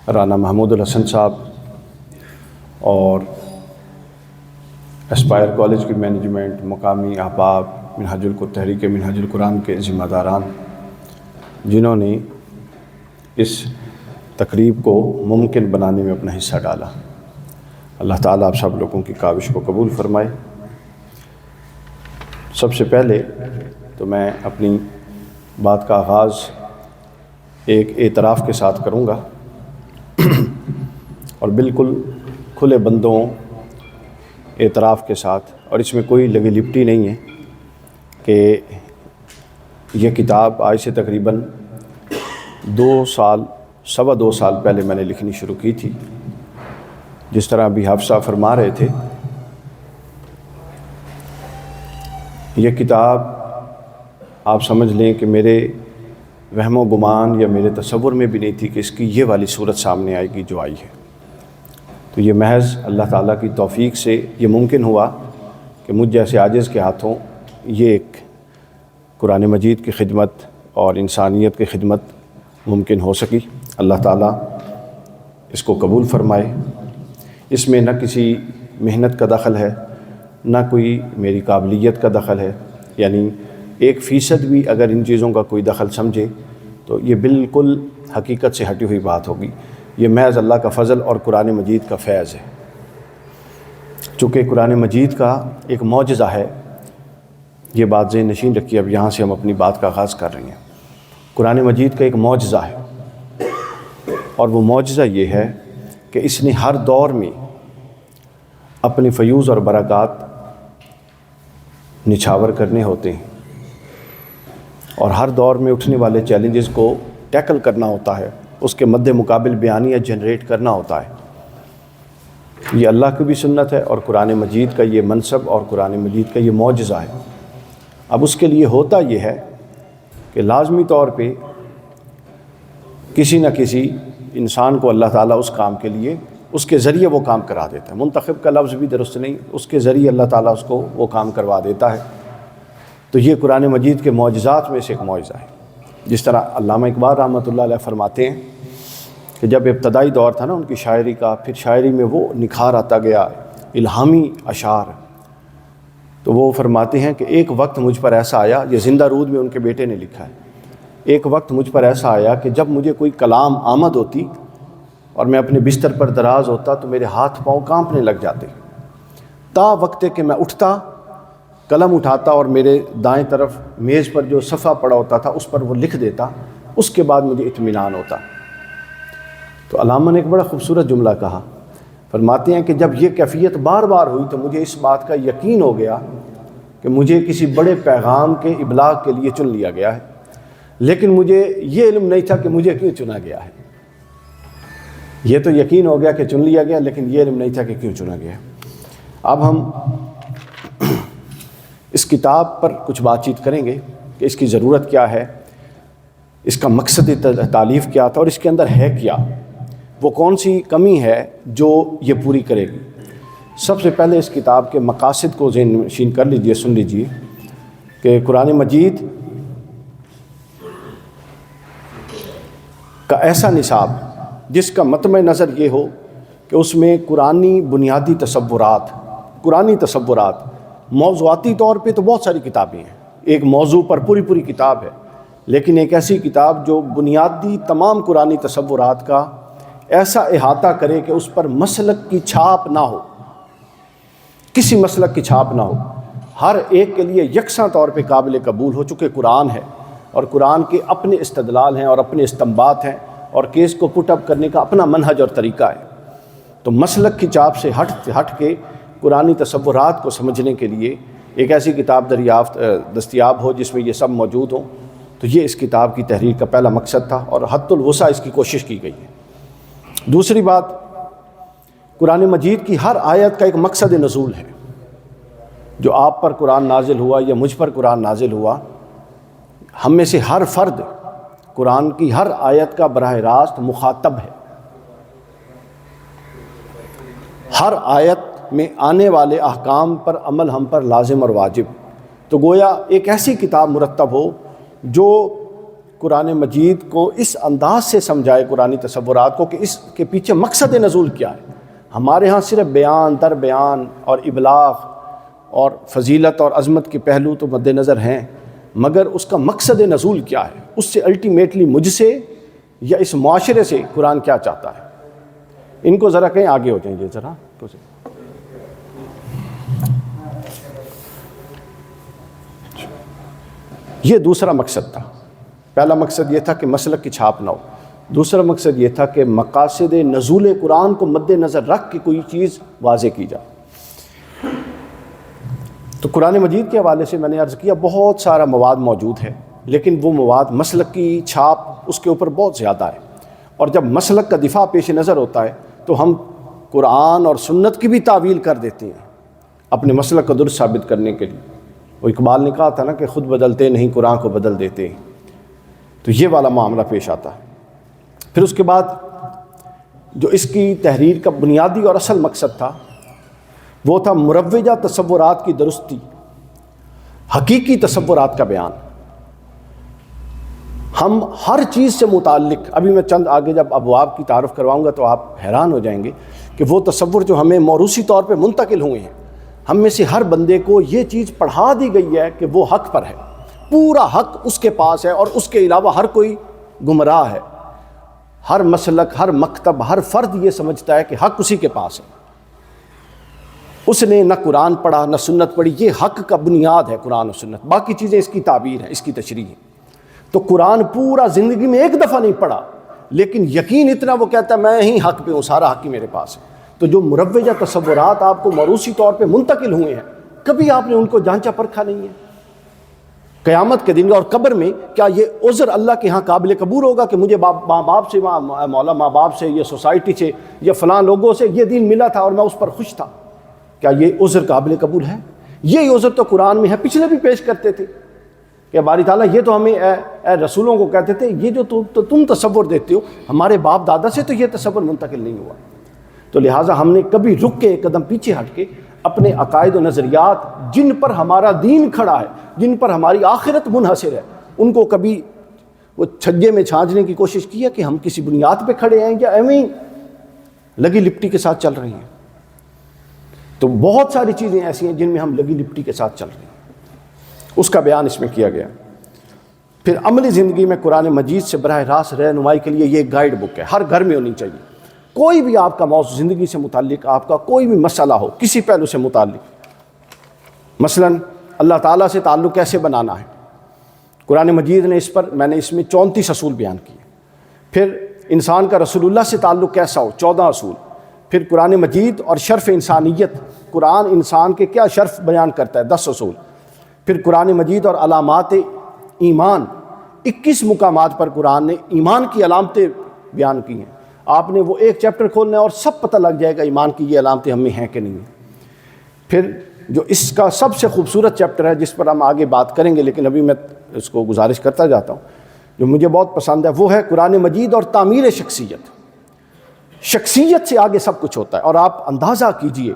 رانا محمود الحسن صاحب اور اسپائر کالج کی مینجمنٹ، مقامی احباب، تحریک منہاج القرآن کے ذمہ داران، جنہوں نے اس تقریب کو ممکن بنانے میں اپنا حصہ ڈالا۔ اللہ تعالیٰ آپ سب لوگوں کی کاوش کو قبول فرمائے۔ سب سے پہلے تو میں اپنی بات کا آغاز ایک اعتراف کے ساتھ کروں گا اور بالکل کھلے بندوں اعتراف کے ساتھ، اور اس میں کوئی لگی لپٹی نہیں ہے کہ یہ کتاب آج سے تقریباً 2 سال پہلے میں نے لکھنی شروع کی تھی۔ جس طرح ابھی حافظ فرما رہے تھے، یہ کتاب آپ سمجھ لیں کہ میرے وہم و گمان یا میرے تصور میں بھی نہیں تھی کہ اس کی یہ والی صورت سامنے آئے گی جو آئی ہے۔ تو یہ محض اللہ تعالیٰ کی توفیق سے یہ ممکن ہوا کہ مجھ جیسے عاجز کے ہاتھوں یہ ایک قرآن مجید کی خدمت اور انسانیت کی خدمت ممکن ہو سکی۔ اللہ تعالیٰ اس کو قبول فرمائے۔ اس میں نہ کسی محنت کا دخل ہے، نہ کوئی میری قابلیت کا دخل ہے، یعنی 1% بھی اگر ان چیزوں کا کوئی دخل سمجھے تو یہ بالکل حقیقت سے ہٹی ہوئی بات ہوگی۔ یہ محض اللہ کا فضل اور قرآن مجید کا فیض ہے۔ چونکہ قرآن مجید کا ایک معجزہ ہے، یہ بات ذہن نشین رکھیے۔ اب یہاں سے ہم اپنی بات کا آغاز کر رہے ہیں۔ قرآن مجید کا ایک معجزہ ہے، اور وہ معجزہ یہ ہے کہ اس نے ہر دور میں اپنے فیوز اور برکات نچھاور کرنے ہوتے ہیں، اور ہر دور میں اٹھنے والے چیلنجز کو ٹیکل کرنا ہوتا ہے، اس کے مد مقابل بیانیہ جنریٹ کرنا ہوتا ہے۔ یہ اللہ کی بھی سنت ہے، اور قرآن مجید کا یہ منصب اور قرآن مجید کا یہ معجزہ ہے۔ اب اس کے لیے ہوتا یہ ہے کہ لازمی طور پہ کسی نہ کسی انسان کو اللہ تعالیٰ اس کام کے لیے اس کے ذریعے وہ کام کرا دیتا ہے۔ منتخب کا لفظ بھی درست نہیں، اس کے ذریعے اللہ تعالیٰ اس کو وہ کام کروا دیتا ہے۔ تو یہ قرآن مجید کے معجزات میں سے ایک معجزہ ہے۔ جس طرح علامہ اقبال رحمۃ اللہ علیہ فرماتے ہیں کہ جب ابتدائی دور تھا نا ان کی شاعری کا، پھر شاعری میں وہ نکھار آتا گیا، الہامی اشعار، تو وہ فرماتے ہیں کہ ایک وقت مجھ پر ایسا آیا، یہ زندہ رود میں ان کے بیٹے نے لکھا ہے، ایک وقت مجھ پر ایسا آیا کہ جب مجھے کوئی کلام آمد ہوتی اور میں اپنے بستر پر دراز ہوتا تو میرے ہاتھ پاؤں کانپنے لگ جاتے، تا وقت کہ میں اٹھتا، قلم اٹھاتا اور میرے دائیں طرف میز پر جو صفحہ پڑا ہوتا تھا اس پر وہ لکھ دیتا، اس کے بعد مجھے اطمینان ہوتا۔ تو علامہ نے ایک بڑا خوبصورت جملہ کہا، فرماتے ہیں کہ جب یہ کیفیت بار بار ہوئی تو مجھے اس بات کا یقین ہو گیا کہ مجھے کسی بڑے پیغام کے ابلاغ کے لیے چن لیا گیا ہے، لیکن مجھے یہ علم نہیں تھا کہ مجھے کیوں چنا گیا ہے۔ یہ تو یقین ہو گیا کہ چن لیا گیا، لیکن یہ علم نہیں تھا کہ کیوں چنا گیا ہے۔ اب ہم اس کتاب پر کچھ بات چیت کریں گے کہ اس کی ضرورت کیا ہے، اس کا مقصد تالیف کیا تھا، اور اس کے اندر ہے کیا، وہ کون سی کمی ہے جو یہ پوری کرے گی۔ سب سے پہلے اس کتاب کے مقاصد کو ذہن نشین کر لیجئے، سن لیجئے کہ قرآن مجید کا ایسا نصاب جس کا مطمع نظر یہ ہو کہ اس میں قرآنی بنیادی تصورات، موضوعاتی طور پہ تو بہت ساری کتابیں ہیں، ایک موضوع پر پوری کتاب ہے، لیکن ایک ایسی کتاب جو بنیادی تمام قرآنی تصورات کا ایسا احاطہ کرے کہ اس پر مسلک کی چھاپ نہ ہو، کسی مسلک کی چھاپ نہ ہو، ہر ایک کے لیے یکساں طور پہ قابل قبول ہو، چونکہ قرآن ہے اور قرآن کے اپنے استدلال ہیں اور اپنے استنباط ہیں، اور کیس کو پٹ اپ کرنے کا اپنا منہج اور طریقہ ہے۔ تو مسلک کی چھاپ سے ہٹ کے قرآنی تصورات کو سمجھنے کے لیے ایک ایسی کتاب دستیاب ہو جس میں یہ سب موجود ہوں، تو یہ اس کتاب کی تحریر کا پہلا مقصد تھا، اور حد الوسع اس کی کوشش کی گئی ہے۔ دوسری بات، قرآن مجید کی ہر آیت کا ایک مقصد نزول ہے۔ جو آپ پر قرآن نازل ہوا یا مجھ پر قرآن نازل ہوا، ہم میں سے ہر فرد قرآن کی ہر آیت کا براہ راست مخاطب ہے۔ ہر آیت میں آنے والے احکام پر عمل ہم پر لازم اور واجب۔ تو گویا ایک ایسی کتاب مرتب ہو جو قرآن مجید کو اس انداز سے سمجھائے قرآنی تصورات کو کہ اس کے پیچھے مقصد نزول کیا ہے۔ ہمارے ہاں صرف بیان در بیان اور ابلاغ اور فضیلت اور عظمت کے پہلو تو مد نظر ہیں، مگر اس کا مقصد نزول کیا ہے، اس سے الٹیمیٹلی مجھ سے یا اس معاشرے سے قرآن کیا چاہتا ہے۔ ان کو ذرا کہیں آگے ہو جائیں گے ذرا۔ یہ دوسرا مقصد تھا۔ پہلا مقصد یہ تھا کہ مسلک کی چھاپ نہ ہو، دوسرا مقصد یہ تھا کہ مقاصد نزول قرآن کو مد نظر رکھ کے کوئی چیز واضح کی جائے۔ تو قرآن مجید کے حوالے سے میں نے عرض کیا بہت سارا مواد موجود ہے، لیکن وہ مواد مسلک کی چھاپ اس کے اوپر بہت زیادہ ہے، اور جب مسلک کا دفاع پیش نظر ہوتا ہے تو ہم قرآن اور سنت کی بھی تعویل کر دیتے ہیں اپنے مسلک کو درست ثابت کرنے کے لیے۔ وہ اقبال نے کہا تھا نا کہ خود بدلتے نہیں قرآن کو بدل دیتے ہیں، تو یہ والا معاملہ پیش آتا ہے۔ پھر اس کے بعد جو اس کی تحریر کا بنیادی اور اصل مقصد تھا وہ تھا مروجہ تصورات کی درستی، حقیقی تصورات کا بیان۔ ہم ہر چیز سے متعلق، ابھی میں چند آگے جب ابواب کی تعارف کرواؤں گا تو آپ حیران ہو جائیں گے کہ وہ تصور جو ہمیں موروثی طور پہ منتقل ہوئے ہیں، ہم میں سے ہر بندے کو یہ چیز پڑھا دی گئی ہے کہ وہ حق پر ہے، پورا حق اس کے پاس ہے، اور اس کے علاوہ ہر کوئی گمراہ ہے۔ ہر مسلک، ہر مکتب، ہر فرد یہ سمجھتا ہے کہ حق اسی کے پاس ہے۔ اس نے نہ قرآن پڑھا نہ سنت پڑھی، یہ حق کا بنیاد ہے قرآن و سنت، باقی چیزیں اس کی تعبیر ہے، اس کی تشریح ہے۔ تو قرآن پورا زندگی میں ایک دفعہ نہیں پڑھا، لیکن یقین اتنا وہ کہتا ہے میں ہی حق پہ ہوں، سارا حق ہی میرے پاس ہے۔ تو جو مروجہ تصورات آپ کو موروثی طور پہ منتقل ہوئے ہیں، کبھی آپ نے ان کو جانچا پرکھا نہیں ہے۔ قیامت کے دن اور قبر میں کیا یہ عذر اللہ کے ہاں قابل قبول ہوگا کہ مجھے ماں باپ سے، مولا ماں باپ سے، یہ سوسائٹی سے، یا فلاں لوگوں سے یہ دین ملا تھا اور میں اس پر خوش تھا، کیا یہ عذر قابل قبول ہے؟ یہ عذر تو قرآن میں ہے، پچھلے بھی پیش کرتے تھے کہ باری تعالیٰ یہ تو ہمیں اے رسولوں کو کہتے تھے یہ جو تم تصور دیتے ہو ہمارے باپ دادا سے تو یہ تصور منتقل نہیں ہوا۔ تو لہٰذا ہم نے کبھی رک کے ایک قدم پیچھے ہٹ کے اپنے عقائد و نظریات جن پر ہمارا دین کھڑا ہے، جن پر ہماری آخرت منحصر ہے، ان کو کبھی وہ چھجے میں چھانچنے کی کوشش کی ہے کہ ہم کسی بنیاد پہ کھڑے ہیں یا ایویں لگی لپٹی کے ساتھ چل رہے ہیں؟ تو بہت ساری چیزیں ایسی ہیں جن میں ہم لگی لپٹی کے ساتھ چل رہے ہیں، اس کا بیان اس میں کیا گیا۔ پھر عملی زندگی میں قرآن مجید سے براہ راست رہنمائی کے لیے یہ گائیڈ بک ہے، ہر گھر میں ہونی چاہیے۔ کوئی بھی آپ کا موضوع زندگی سے متعلق، آپ کا کوئی بھی مسئلہ ہو کسی پہلو سے متعلق، مثلا اللہ تعالیٰ سے تعلق کیسے بنانا ہے، قرآن مجید نے میں نے اس میں 34 اصول بیان کیے۔ پھر انسان کا رسول اللہ سے تعلق کیسا ہو، 14 اصول۔ پھر قرآن مجید اور شرف انسانیت، قرآن انسان کے کیا شرف بیان کرتا ہے، 10 اصول۔ پھر قرآن مجید اور علامات ایمان، 21 مقامات پر قرآن نے ایمان کی علامتیں بیان کی ہیں۔ آپ نے وہ ایک چیپٹر کھولنا ہے اور سب پتہ لگ جائے گا ایمان کی یہ علامتیں ہم میں ہیں کہ نہیں ہیں۔ پھر جو اس کا سب سے خوبصورت چیپٹر ہے جس پر ہم آگے بات کریں گے، لیکن ابھی میں اس کو گزارش کرتا جاتا ہوں، جو مجھے بہت پسند ہے، وہ ہے قرآن مجید اور تعمیر شخصیت۔ شخصیت سے آگے سب کچھ ہوتا ہے، اور آپ اندازہ کیجئے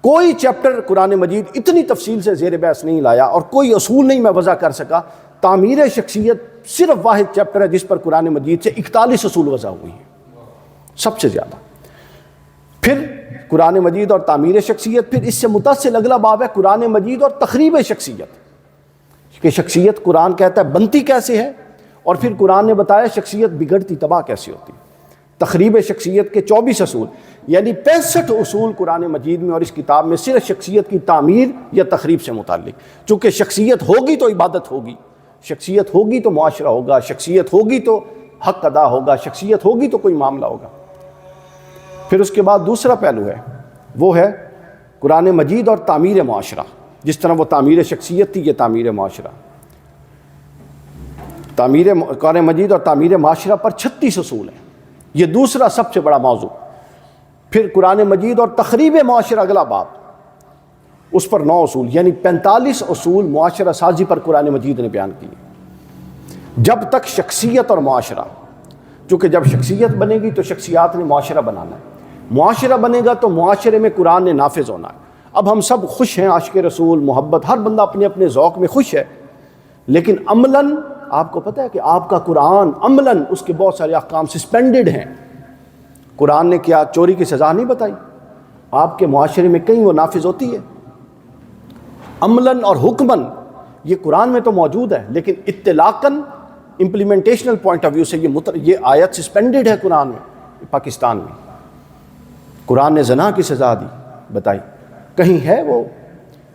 کوئی چیپٹر قرآن مجید اتنی تفصیل سے زیر بحث نہیں لایا، اور کوئی اصول نہیں میں وضع کر سکا۔ تعمیر شخصیت صرف واحد چیپٹر ہے جس پر قرآن مجید سے 41 اصول وضع ہوئی ہیں، سب سے زیادہ۔ پھر قرآن مجید اور تعمیر شخصیت، پھر اس سے متصل اگلا باب ہے قرآن مجید اور تخریب شخصیت، کہ شخصیت قرآن کہتا ہے بنتی کیسے ہے، اور پھر قرآن نے بتایا شخصیت بگڑتی تباہ کیسے ہوتی ہے۔ تخریب شخصیت کے 24 اصول، یعنی 65 اصول قرآن مجید میں اور اس کتاب میں صرف شخصیت کی تعمیر یا تخریب سے متعلق۔ چونکہ شخصیت ہوگی تو عبادت ہوگی، شخصیت ہوگی تو معاشرہ ہوگا، شخصیت ہوگی تو حق ادا ہوگا، شخصیت ہوگی تو کوئی معاملہ ہوگا۔ پھر اس کے بعد دوسرا پہلو ہے، وہ ہے قرآن مجید اور تعمیر معاشرہ۔ جس طرح وہ تعمیر شخصیت تھی، یہ تعمیر معاشرہ۔ قرآن مجید اور تعمیر معاشرہ پر 36 اصول ہیں، یہ دوسرا سب سے بڑا موضوع۔ پھر قرآن مجید اور تخریب معاشرہ اگلا باب، اس پر 9 اصول، یعنی 45 اصول معاشرہ سازی پر قرآن مجید نے بیان کیے۔ جب تک شخصیت اور معاشرہ، چونکہ جب شخصیت بنے گی تو شخصیات نے معاشرہ بنانا ہے، معاشرہ بنے گا تو معاشرے میں قرآن نے نافذ ہونا ہے۔ اب ہم سب خوش ہیں، عاشق رسول، محبت، ہر بندہ اپنے اپنے ذوق میں خوش ہے، لیکن عملاً آپ کو پتہ ہے کہ آپ کا قرآن عملاً اس کے بہت سارے احکام سسپینڈڈ ہیں. قرآن نے کیا چوری کی سزا نہیں بتائی؟ آپ کے معاشرے میں کہیں وہ نافذ ہوتی ہے؟ عملاً اور حکماً یہ قرآن میں تو موجود ہے، لیکن اطلاقاً امپلیمنٹیشنل پوائنٹ آف ویو سے یہ آیت سسپینڈڈ ہے قرآن میں. پاکستان میں قرآن نے زنا کی سزا دی بتائی، کہیں ہے وہ؟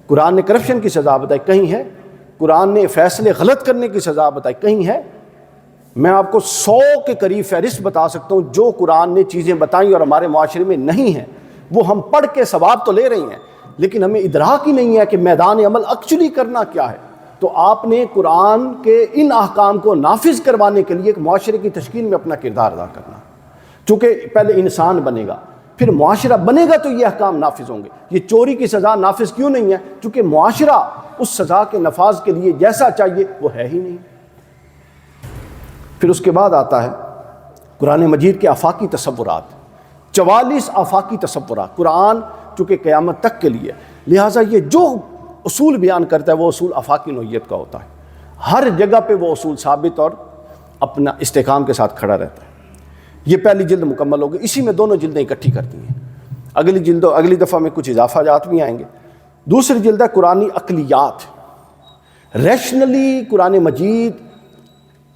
قرآن نے کرپشن کی سزا بتائی، کہیں ہے؟ قرآن نے فیصلے غلط کرنے کی سزا بتائی، کہیں ہے؟ میں آپ کو 100 کے قریب فہرست بتا سکتا ہوں جو قرآن نے چیزیں بتائیں اور ہمارے معاشرے میں نہیں ہیں. وہ ہم پڑھ کے ثواب تو لے رہی ہیں، لیکن ہمیں ادراک ہی نہیں ہے کہ میدان عمل ایکچولی کرنا کیا ہے. تو آپ نے قرآن کے ان احکام کو نافذ کروانے کے لیے ایک معاشرے کی تشکیل میں اپنا کردار ادا کرنا. چونکہ پہلے انسان بنے گا، پھر معاشرہ بنے گا، تو یہ احکام نافذ ہوں گے. یہ چوری کی سزا نافذ کیوں نہیں ہے؟ چونکہ معاشرہ اس سزا کے نفاذ کے لیے جیسا چاہیے وہ ہے ہی نہیں. پھر اس کے بعد آتا ہے قرآن مجید کے آفاقی تصورات. 44 آفاقی تصورات. قرآن چونکہ قیامت تک کے لیے، لہٰذا یہ جو اصول بیان کرتا ہے وہ اصول آفاقی نوعیت کا ہوتا ہے. ہر جگہ پہ وہ اصول ثابت اور اپنا استحکام کے ساتھ کھڑا رہتا ہے. یہ پہلی جلد مکمل ہوگی، اسی میں دونوں جلدیں اکٹھی کرتی ہیں. اگلی دفعہ میں کچھ اضافہ جات بھی آئیں گے. دوسری جلد ہے قرآنی عقلیات. ریشنلی قرآن مجید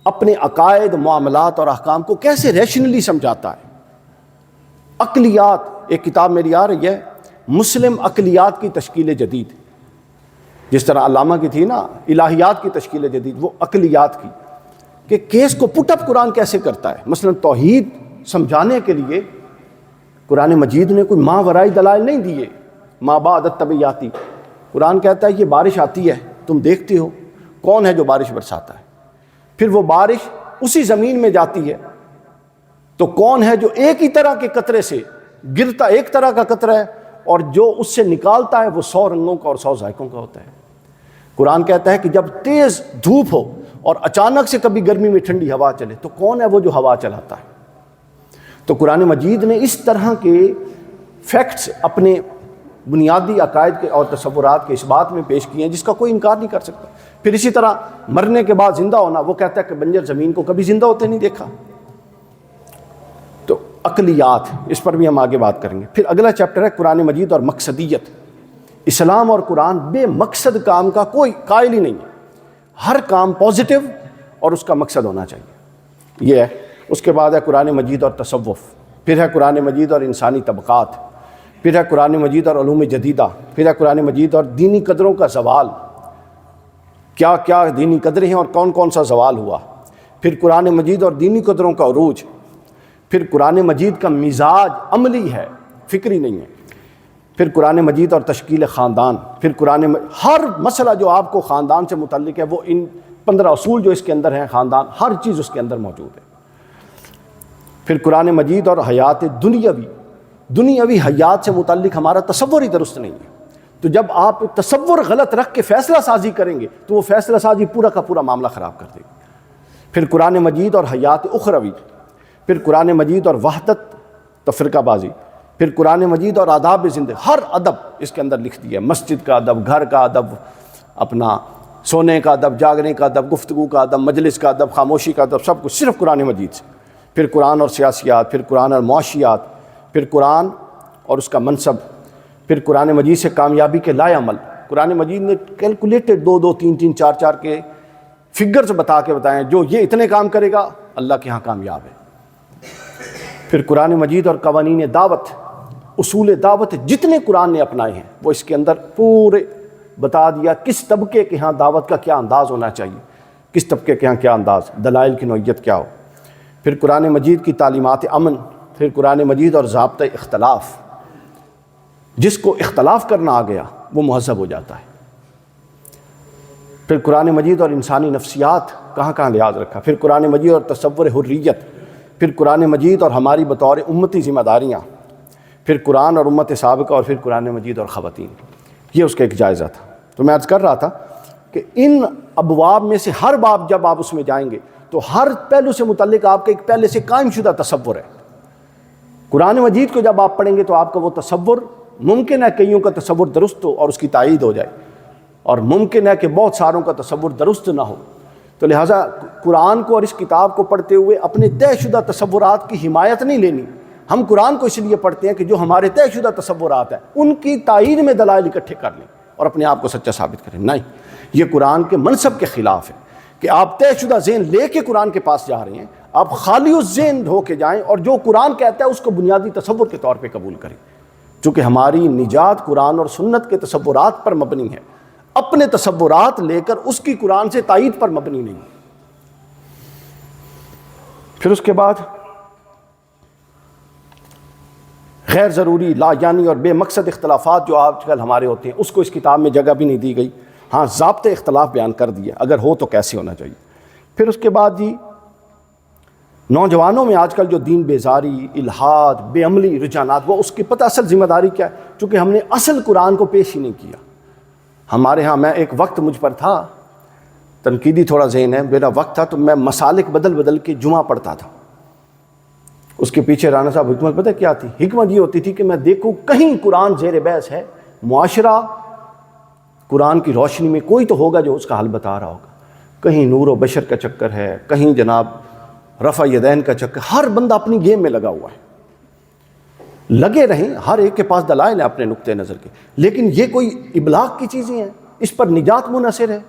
اپنے عقائد، معاملات اور احکام کو کیسے ریشنلی سمجھاتا ہے. عقلیات، ایک کتاب میری آ رہی ہے مسلم عقلیات کی تشکیل جدید، جس طرح علامہ کی تھی نا الہیات کی تشکیل جدید، وہ عقلیات کی، کہ کیس کو پٹ اپ قرآن کیسے کرتا ہے. مثلا توحید سمجھانے کے لیے قرآن مجید نے کوئی ماورائی دلائل نہیں دیے، ما بعد الطبیعاتی. قرآن کہتا ہے یہ بارش آتی ہے، تم دیکھتے ہو کون ہے جو بارش برساتا ہے، پھر وہ بارش اسی زمین میں جاتی ہے تو کون ہے جو ایک ہی طرح کے قطرے سے گرتا ایک طرح کا قطرہ ہے، اور جو اس سے نکالتا ہے وہ 100 رنگوں کا اور 100 ذائقوں کا ہوتا ہے. قرآن کہتا ہے کہ جب تیز دھوپ ہو اور اچانک سے کبھی گرمی میں ٹھنڈی ہوا چلے تو کون ہے وہ جو ہوا چلاتا ہے. تو قرآن مجید نے اس طرح کے فیکٹس اپنے بنیادی عقائد کے اور تصورات کے اس بات میں پیش کیے ہیں جس کا کوئی انکار نہیں کر سکتا. پھر اسی طرح مرنے کے بعد زندہ ہونا، وہ کہتا ہے کہ بنجر زمین کو کبھی زندہ ہوتے نہیں دیکھا. تو عقلیات، اس پر بھی ہم آگے بات کریں گے. پھر اگلا چیپٹر ہے قرآن مجید اور مقصدیت. اسلام اور قرآن بے مقصد کام کا کوئی قائل ہی نہیں ہے. ہر کام پازیٹیو اور اس کا مقصد ہونا چاہیے، یہ ہے. اس کے بعد ہے قرآن مجید اور تصوف. پھر ہے قرآن مجید اور انسانی طبقات. پھر ہے قرآن مجید اور علوم جدیدہ. پھر ہے قرآن مجید اور دینی قدروں کا زوال، کیا کیا دینی قدریں ہیں اور کون کون سا زوال ہوا. پھر قرآن مجید اور دینی قدروں کا عروج. پھر قرآن مجید کا مزاج عملی ہے، فکری نہیں ہے. پھر قرآن مجید اور تشکیل خاندان. پھر ہر مسئلہ جو آپ کو خاندان سے متعلق ہے وہ ان 15 اصول جو اس کے اندر ہیں، خاندان، ہر چیز اس کے اندر موجود ہے. پھر قرآن مجید اور حیات دنیاوی حیات سے متعلق ہمارا تصور ہی درست نہیں ہے. تو جب آپ تصور غلط رکھ کے فیصلہ سازی کریں گے تو وہ فیصلہ سازی پورا کا پورا معاملہ خراب کر دے گی. پھر قرآن مجید اور حیات اخروی. پھر قرآن مجید اور وحدت تفرقہ بازی. پھر قرآن مجید اور آداب زندگی، ہر ادب اس کے اندر لکھ دیا ہے. مسجد کا ادب، گھر کا ادب، اپنا سونے کا ادب، جاگنے کا ادب، گفتگو کا ادب، مجلس کا ادب، خاموشی کا ادب، سب کچھ صرف قرآن مجید سے. پھر قرآن اور سیاسیات. پھر قرآن اور معاشیات. پھر قرآن اور اس کا منصب. پھر قرآن مجید سے کامیابی کے لائے عمل. قرآن مجید نے کیلکولیٹڈ 2 3 3 4 4 کے فگرز بتا کے بتائیں جو یہ اتنے کام کرے گا اللہ کے ہاں کامیاب ہے. پھر قرآن مجید اور قوانین دعوت، اصول دعوت جتنے قرآن نے اپنائے ہیں وہ اس کے اندر پورے بتا دیا کس طبقے کے ہاں دعوت کا کیا انداز ہونا چاہیے، کس طبقے کے ہاں کیا انداز، دلائل کی نوعیت کیا ہو. پھر قرآن مجید کی تعلیمات امن. پھر قرآن مجید اور ضابطہ اختلاف. جس کو اختلاف کرنا آ گیا وہ مہذب ہو جاتا ہے. پھر قرآن مجید اور انسانی نفسیات کہاں کہاں لحاظ رکھا. پھر قرآن مجید اور تصور حریت. پھر قرآن مجید اور ہماری بطور امتی ذمہ داریاں. پھر قرآن اور امت سابقہ. اور پھر قرآن مجید اور خواتین. یہ اس کا ایک جائزہ تھا. تو میں عرض کر رہا تھا کہ ان ابواب میں سے ہر باب جب آپ اس میں جائیں گے تو ہر پہلو سے متعلق آپ کا ایک پہلے سے قائم شدہ تصور ہے. قرآن مجید کو جب آپ پڑھیں گے تو آپ کا وہ تصور ممکن ہے کئیوں کا تصور درست ہو اور اس کی تائید ہو جائے، اور ممکن ہے کہ بہت ساروں کا تصور درست نہ ہو. تو لہٰذا قرآن کو اور اس کتاب کو پڑھتے ہوئے اپنے طے شدہ تصورات کی حمایت نہیں لینی. ہم قرآن کو اس لیے پڑھتے ہیں کہ جو ہمارے طے شدہ تصورات ہیں ان کی تائید میں دلائل اکٹھے کر لیں اور اپنے آپ کو سچا ثابت کریں. نہیں، یہ قرآن کے منصب کے خلاف ہے کہ آپ طے شدہ ذہن لے کے قرآن کے پاس جا رہے ہیں. آپ خالی الذہن ہو کے جائیں اور جو قرآن کہتا ہے اس کو بنیادی تصور کے طور پہ قبول کریں. چونکہ ہماری نجات قرآن اور سنت کے تصورات پر مبنی ہے، اپنے تصورات لے کر اس کی قرآن سے تائید پر مبنی نہیں. پھر اس کے بعد غیر ضروری لا یعنی اور بے مقصد اختلافات جو آج کل ہمارے ہوتے ہیں اس کو اس کتاب میں جگہ بھی نہیں دی گئی. ہاں، ضابطۂ اختلاف بیان کر دیا اگر ہو تو کیسے ہونا چاہیے. پھر اس کے بعد جی نوجوانوں میں آج کل جو دین بیزاری، الحاد، بے عملی رجحانات، وہ اس کی پتہ اصل ذمہ داری کیا ہے؟ چونکہ ہم نے اصل قرآن کو پیش ہی نہیں کیا. ہمارے ہاں میں ایک وقت مجھ پر تھا، تنقیدی تھوڑا ذہن ہے، میرا وقت تھا تو میں مسالک بدل بدل کے جمعہ پڑھتا تھا. اس کے پیچھے رانا صاحب حکمت پتہ کیا تھی؟ حکمت یہ ہوتی تھی کہ میں دیکھوں کہیں قرآن زیر بحث ہے، معاشرہ قرآن کی روشنی میں کوئی تو ہوگا جو اس کا حل بتا رہا ہوگا. کہیں نور و بشر کا چکر ہے، کہیں جناب رفع یدین کا چکر. ہر بندہ اپنی گیم میں لگا ہوا ہے. لگے رہیں، ہر ایک کے پاس دلائل ہیں اپنے نقطۂ نظر کے، لیکن یہ کوئی ابلاغ کی چیزیں ہیں، اس پر نجات منحصر ہے.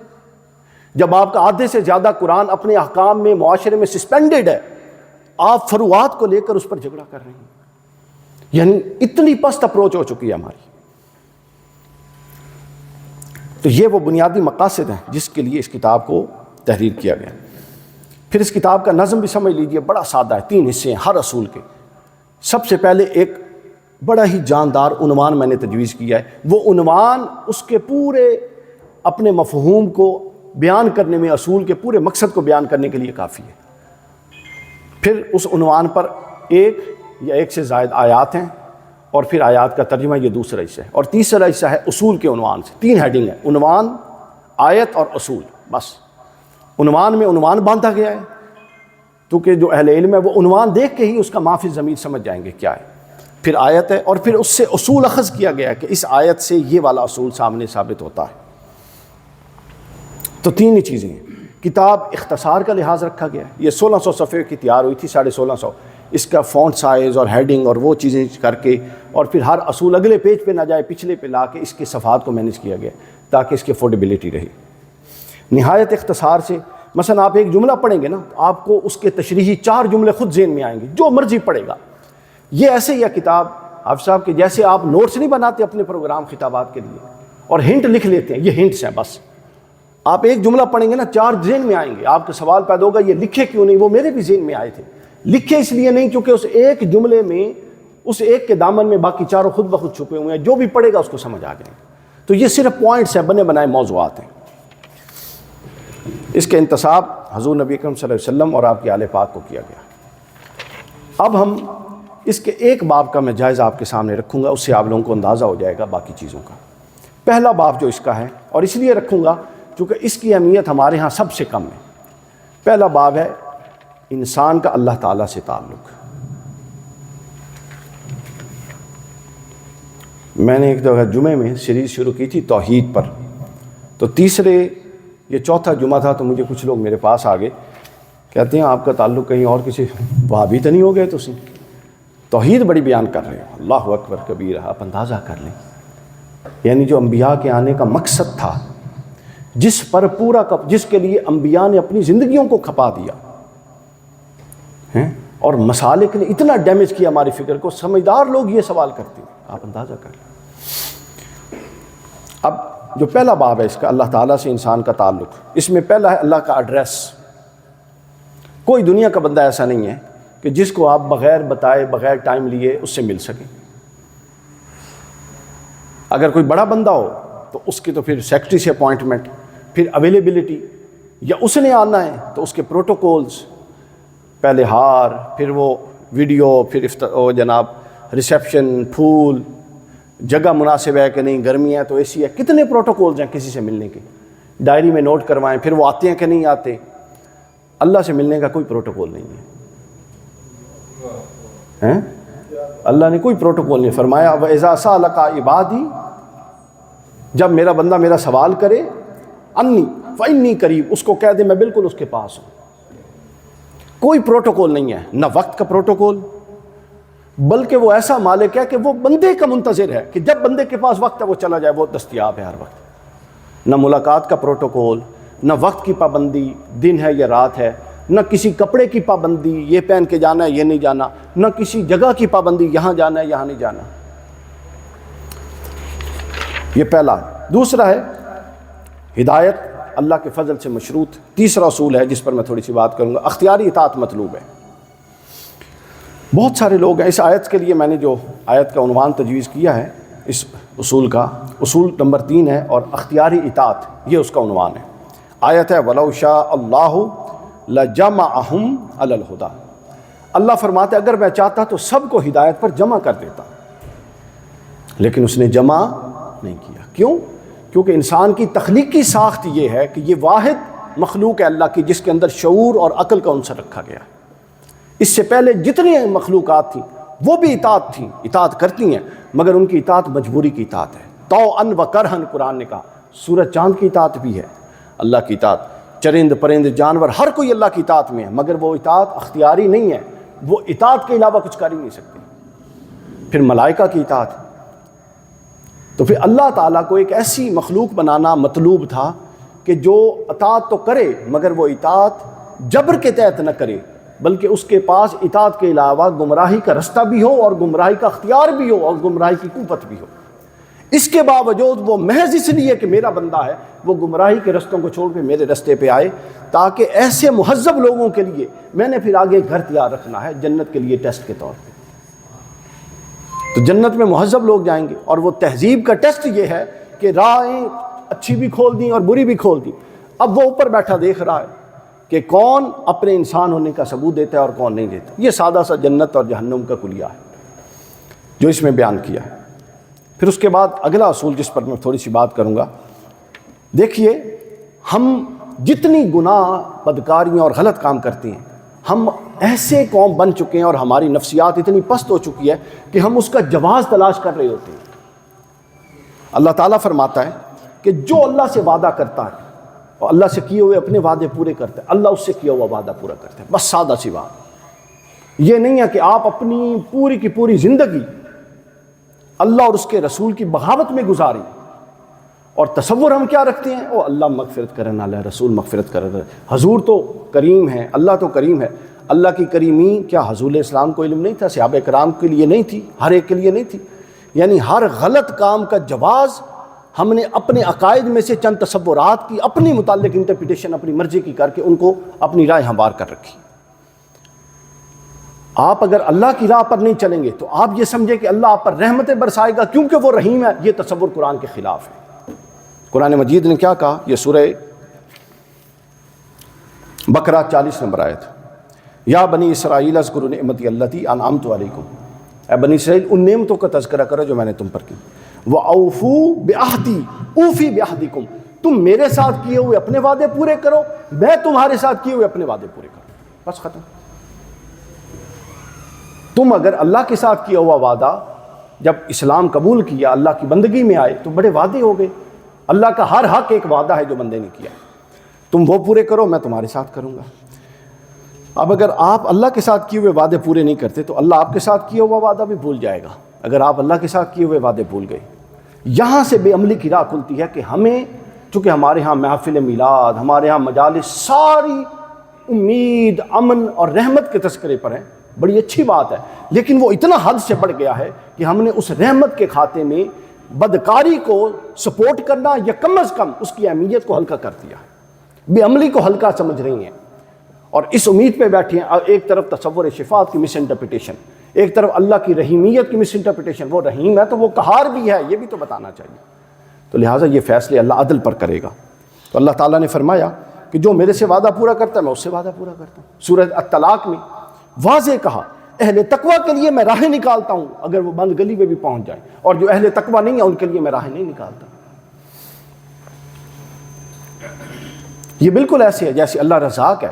جب آپ کا آدھے سے زیادہ قرآن اپنے احکام میں معاشرے میں سسپینڈڈ ہے، آپ فروعات کو لے کر اس پر جھگڑا کر رہے ہیں. یعنی اتنی پست اپروچ ہو چکی ہے ہماری. تو یہ وہ بنیادی مقاصد ہیں جس کے لیے اس کتاب کو تحریر کیا گیا. پھر اس کتاب کا نظم بھی سمجھ لیجئے، بڑا سادہ ہے، 3 حصے ہیں ہر اصول کے. سب سے پہلے ایک بڑا ہی جاندار عنوان میں نے تجویز کیا ہے. وہ عنوان اس کے پورے اپنے مفہوم کو بیان کرنے میں، اصول کے پورے مقصد کو بیان کرنے کے لیے کافی ہے. پھر اس عنوان پر 1 یا 1 سے زائد آیات ہیں، اور پھر آیات کا ترجمہ، یہ دوسرا حصہ ہے. اور تیسرا حصہ ہے اصول کے عنوان سے. 3 ہیڈنگ ہے، عنوان، آیت اور اصول. بس عنوان میں عنوان باندھا گیا ہے، کیونکہ جو اہل علم ہے وہ عنوان دیکھ کے ہی اس کا مافی ضمیر سمجھ جائیں گے کیا ہے. پھر آیت ہے، اور پھر اس سے اصول اخذ کیا گیا ہے کہ اس آیت سے یہ والا اصول سامنے ثابت ہوتا ہے. تو 3 ہی چیزیں ہیں. کتاب اختصار کا لحاظ رکھا گیا ہے. یہ 1600 صفحے کی تیار ہوئی تھی، 1650. اس کا فونٹ سائز اور ہیڈنگ اور وہ چیزیں کر کے، اور پھر ہر اصول اگلے پیج پہ نہ جائے پچھلے پہ لا کے اس کے صفحات کو مینیج کیا گیا تاکہ اس کی افورڈیبلٹی رہے. نہایت اختصار سے مثلا آپ ایک جملہ پڑھیں گے نا، آپ کو اس کے تشریحی 4 جملے خود ذہن میں آئیں گے، جو مرضی پڑھے گا. یہ ایسے ہی ہے کتاب حافظ صاحب کہ جیسے آپ نوٹس نہیں بناتے اپنے پروگرام خطابات کے لیے اور ہنٹ لکھ لیتے ہیں، یہ ہنٹس ہیں بس. آپ ایک جملہ پڑھیں گے نا، 4 ذہن میں آئیں گے. آپ کا سوال پیدا ہوگا یہ لکھے کیوں نہیں؟ وہ میرے بھی ذہن میں آئے تھے. لکھے اس لیے نہیں کیونکہ اس ایک جملے میں، اس ایک کے دامن میں باقی 4 خود بخود چھپے ہوئے ہیں، جو بھی پڑھے گا اس کو سمجھ آ جائیں. تو یہ صرف پوائنٹس ہیں، بنے بنائے موضوعات ہیں. اس کے انتصاب حضور نبی اکرم صلی اللہ علیہ وسلم اور آپ کے آل پاک کو کیا گیا. اب ہم اس کے ایک باب کا میں جائزہ آپ کے سامنے رکھوں گا، اس سے آپ لوگوں کو اندازہ ہو جائے گا باقی چیزوں کا. پہلا باب جو اس کا ہے، اور اس لیے رکھوں گا کیونکہ اس کی اہمیت ہمارے ہاں سب سے کم ہے. پہلا باب ہے انسان کا اللہ تعالیٰ سے تعلق. میں نے ایک دفعہ جمعے میں سیریز شروع کی تھی توحید پر، تو یہ چوتھا جمعہ تھا، تو مجھے کچھ لوگ میرے پاس آ گئے، کہتے ہیں آپ کا تعلق کہیں اور کسی وہابی تو نہیں ہو گئے؟ تسی توحید بڑی بیان کر رہے ہو. اللہ اکبر کبیرہ. آپ اندازہ کر لیں، یعنی جو انبیاء کے آنے کا مقصد تھا، جس پر جس کے لیے انبیاء نے اپنی زندگیوں کو کھپا دیا اور مسالک نے اتنا ڈیمیج کیا ہماری فکر کو، سمجھدار لوگ یہ سوال کرتے ہیں. آپ اندازہ کر لیں. اب جو پہلا باب ہے اس کا، اللہ تعالیٰ سے انسان کا تعلق، اس میں پہلا ہے اللہ کا ایڈریس. کوئی دنیا کا بندہ ایسا نہیں ہے کہ جس کو آپ بغیر بتائے، بغیر ٹائم لیے اس سے مل سکیں. اگر کوئی بڑا بندہ ہو تو اس کی تو پھر سیکرٹری سے اپوائنٹمنٹ، پھر اویلیبلٹی، یا اس نے آنا ہے تو اس کے پروٹوکولز، پہلے ہار، پھر وہ ویڈیو، پھر جناب ریسیپشن، پھول، جگہ مناسب ہے کہ نہیں، گرمی ہے تو اے سی ہے، کتنے پروٹوکولز ہیں کسی سے ملنے کے. ڈائری میں نوٹ کروائیں، پھر وہ آتے ہیں کہ نہیں آتے. اللہ سے ملنے کا کوئی پروٹوکول نہیں ہے. اللہ نے کوئی پروٹوکول نہیں فرمایا. وَإِذَا سَأَلَكَ عِبَادِي، جب میرا بندہ میرا سوال کرے، انی، فإنی قریب، اس کو کہہ دے میں بالکل اس کے پاس ہوں۔ کوئی پروٹوکول نہیں ہے، نہ وقت کا پروٹوکول، بلکہ وہ ایسا مالک ہے کہ وہ بندے کا منتظر ہے کہ جب بندے کے پاس وقت ہے وہ چلا جائے، وہ دستیاب ہے ہر وقت۔ نہ ملاقات کا پروٹوکول، نہ وقت کی پابندی، دن ہے یا رات ہے، نہ کسی کپڑے کی پابندی، یہ پہن کے جانا ہے یہ نہیں جانا، نہ کسی جگہ کی پابندی، یہاں جانا ہے یہاں نہیں جانا۔ یہ پہلا ہے۔ دوسرا ہے ہدایت اللہ کے فضل سے مشروط۔ تیسرا اصول ہے جس پر میں تھوڑی سی بات کروں گا، اختیاری اطاعت مطلوب ہے۔ بہت سارے لوگ ہیں، اس آیت کے لیے میں نے جو آیت کا عنوان تجویز کیا ہے اس اصول کا، اصول نمبر 3 ہے، اور اختیاری اطاعت یہ اس کا عنوان ہے۔ آیت ہے وَلَوْ شَاءَ اللَّهُ لَجَمَعَهُمْ عَلَى الْهُدَى، اللہ فرماتے اگر میں چاہتا تو سب کو ہدایت پر جمع کر دیتا، لیکن اس نے جمع نہیں کیا۔ کیوں؟ کیونکہ انسان کی تخلیقی ساخت یہ ہے کہ یہ واحد مخلوق ہے اللہ کی جس کے اندر شعور اور عقل کا عنصر رکھا گیا ہے۔ اس سے پہلے جتنی مخلوقات تھیں وہ بھی اطاعت تھیں، اطاعت کرتی ہیں، مگر ان کی اطاعت مجبوری کی اطاعت ہے، طوعاً و کرہاً قرآن نے کہا۔ سورج چاند کی اطاعت بھی ہے اللہ کی اطاعت، چرند پرند جانور ہر کوئی اللہ کی اطاعت میں ہے، مگر وہ اطاعت اختیاری نہیں ہے، وہ اطاعت کے علاوہ کچھ کر ہی نہیں سکتی۔ پھر ملائکہ کی اطاعت، تو پھر اللہ تعالیٰ کو ایک ایسی مخلوق بنانا مطلوب تھا کہ جو اطاعت تو کرے مگر وہ اطاعت جبر کے تحت نہ کرے، بلکہ اس کے پاس اطاعت کے علاوہ گمراہی کا رستہ بھی ہو اور گمراہی کا اختیار بھی ہو اور گمراہی کی قوت بھی ہو۔ اس کے باوجود وہ محض اس لیے کہ میرا بندہ ہے وہ گمراہی کے رستوں کو چھوڑ کے میرے رستے پہ آئے، تاکہ ایسے مہذب لوگوں کے لیے میں نے پھر آگے گھر تیار رکھنا ہے جنت کے لیے ٹیسٹ کے طور پہ۔ تو جنت میں مہذب لوگ جائیں گے، اور وہ تہذیب کا ٹیسٹ یہ ہے کہ راہیں اچھی بھی کھول دیں اور بری بھی کھول دیں۔ اب وہ اوپر بیٹھا دیکھ رہا ہے کہ کون اپنے انسان ہونے کا ثبوت دیتا ہے اور کون نہیں دیتا۔ یہ سادہ سا جنت اور جہنم کا کلیہ ہے جو اس میں بیان کیا ہے۔ پھر اس کے بعد اگلا اصول جس پر میں تھوڑی سی بات کروں گا، دیکھیے ہم جتنی گناہ بدکاریاں اور غلط کام کرتے ہیں، ہم ایسے قوم بن چکے ہیں اور ہماری نفسیات اتنی پست ہو چکی ہے کہ ہم اس کا جواز تلاش کر رہے ہوتے ہیں۔ اللہ تعالیٰ فرماتا ہے کہ جو اللہ سے وعدہ کرتا ہے اور اللہ سے کیے ہوئے اپنے وعدے پورے کرتا ہے، اللہ اس سے کیا ہوا وعدہ پورا کرتا ہے۔ بس سادہ سی بات یہ نہیں ہے کہ آپ اپنی پوری کی پوری زندگی اللہ اور اس کے رسول کی بغاوت میں گزاری، اور تصور ہم کیا رکھتے ہیں، او اللہ مغفرت کرنے والا ہے، رسول مغفرت کرنے، حضور تو کریم ہے، اللہ تو کریم ہے۔ اللہ کی کریمی کیا حضور اسلام کو علم نہیں تھا؟ صحابہ کرام کے لیے نہیں تھی؟ ہر ایک کے لیے نہیں تھی؟ یعنی ہر غلط کام کا جواز ہم نے اپنے عقائد میں سے چند تصورات کی اپنی متعلق انٹرپریٹیشن اپنی مرضی کی کر کے ان کو اپنی رائے ہموار کر رکھی۔ آپ اگر اللہ کی راہ پر نہیں چلیں گے تو آپ یہ سمجھیں کہ اللہ آپ پر رحمتیں برسائے گا کیونکہ وہ رحیم ہے، یہ تصور قرآن کے خلاف ہے۔ قرآن مجید نے کیا کہا؟ یہ سورہ بقرہ 40 نمبر آیت، یا بنی اسرائیل اذکروا نعمتی اللتی انعمت علیکم، اے بنی اسرائیل ان نعمتوں کا تذکرہ کرو جو میں نے تم پر کی، وَأَوْفُوا بِعَہْدِی أُوفِ بِعَہْدِکُم، تم میرے ساتھ کیے ہوئے اپنے وعدے پورے کرو، میں تمہارے ساتھ کیے ہوئے اپنے وعدے پورے کروں، بس ختم۔ تم اگر اللہ کے ساتھ کیا ہوا وعدہ جب اسلام قبول کیا، اللہ کی بندگی میں آئے تو بڑے وعدے ہو گئے، اللہ کا ہر حق ایک وعدہ ہے جو بندے نے کیا، تم وہ پورے کرو میں تمہارے ساتھ کروں گا۔ اب اگر آپ اللہ کے ساتھ کیے ہوئے وعدے پورے نہیں کرتے تو اللہ آپ کے ساتھ کیا ہوا وعدہ بھی بھول جائے گا۔ اگر آپ اللہ کے ساتھ کیے ہوئے وعدے بھول گئے، یہاں سے بے عملی کی راہ کھلتی ہے کہ ہمیں، چونکہ ہمارے ہاں محفل میلاد، ہمارے ہاں مجالس ساری امید، امن اور رحمت کے تذکرے پر ہیں، بڑی اچھی بات ہے، لیکن وہ اتنا حد سے بڑھ گیا ہے کہ ہم نے اس رحمت کے کھاتے میں بدکاری کو سپورٹ کرنا یا کم از کم اس کی اہمیت کو ہلکا کر دیا ہے، بے عملی کو ہلکا سمجھ رہی ہیں، اور اس امید پہ بیٹھی ہیں ایک طرف تصور شفاعت کی مس انٹرپریٹیشن، ایک طرف اللہ کی رحیمیت کی مس انٹرپریٹیشن۔ وہ رحیم ہے تو وہ قہار بھی ہے، یہ بھی تو بتانا چاہیے، تو لہٰذا یہ فیصلے اللہ عدل پر کرے گا۔ تو اللہ تعالیٰ نے فرمایا کہ جو میرے سے وعدہ پورا کرتا ہے میں اس سے وعدہ پورا کرتا ہوں۔ سورہ الطلاق میں واضح کہا اہل تقوی کے لیے میں راہیں نکالتا ہوں اگر وہ بند گلی میں بھی پہنچ جائیں، اور جو اہل تقوی نہیں ہے ان کے لیے میں راہیں نہیں نکالتا۔ یہ بالکل ایسے ہے جیسے اللہ رزاق ہے،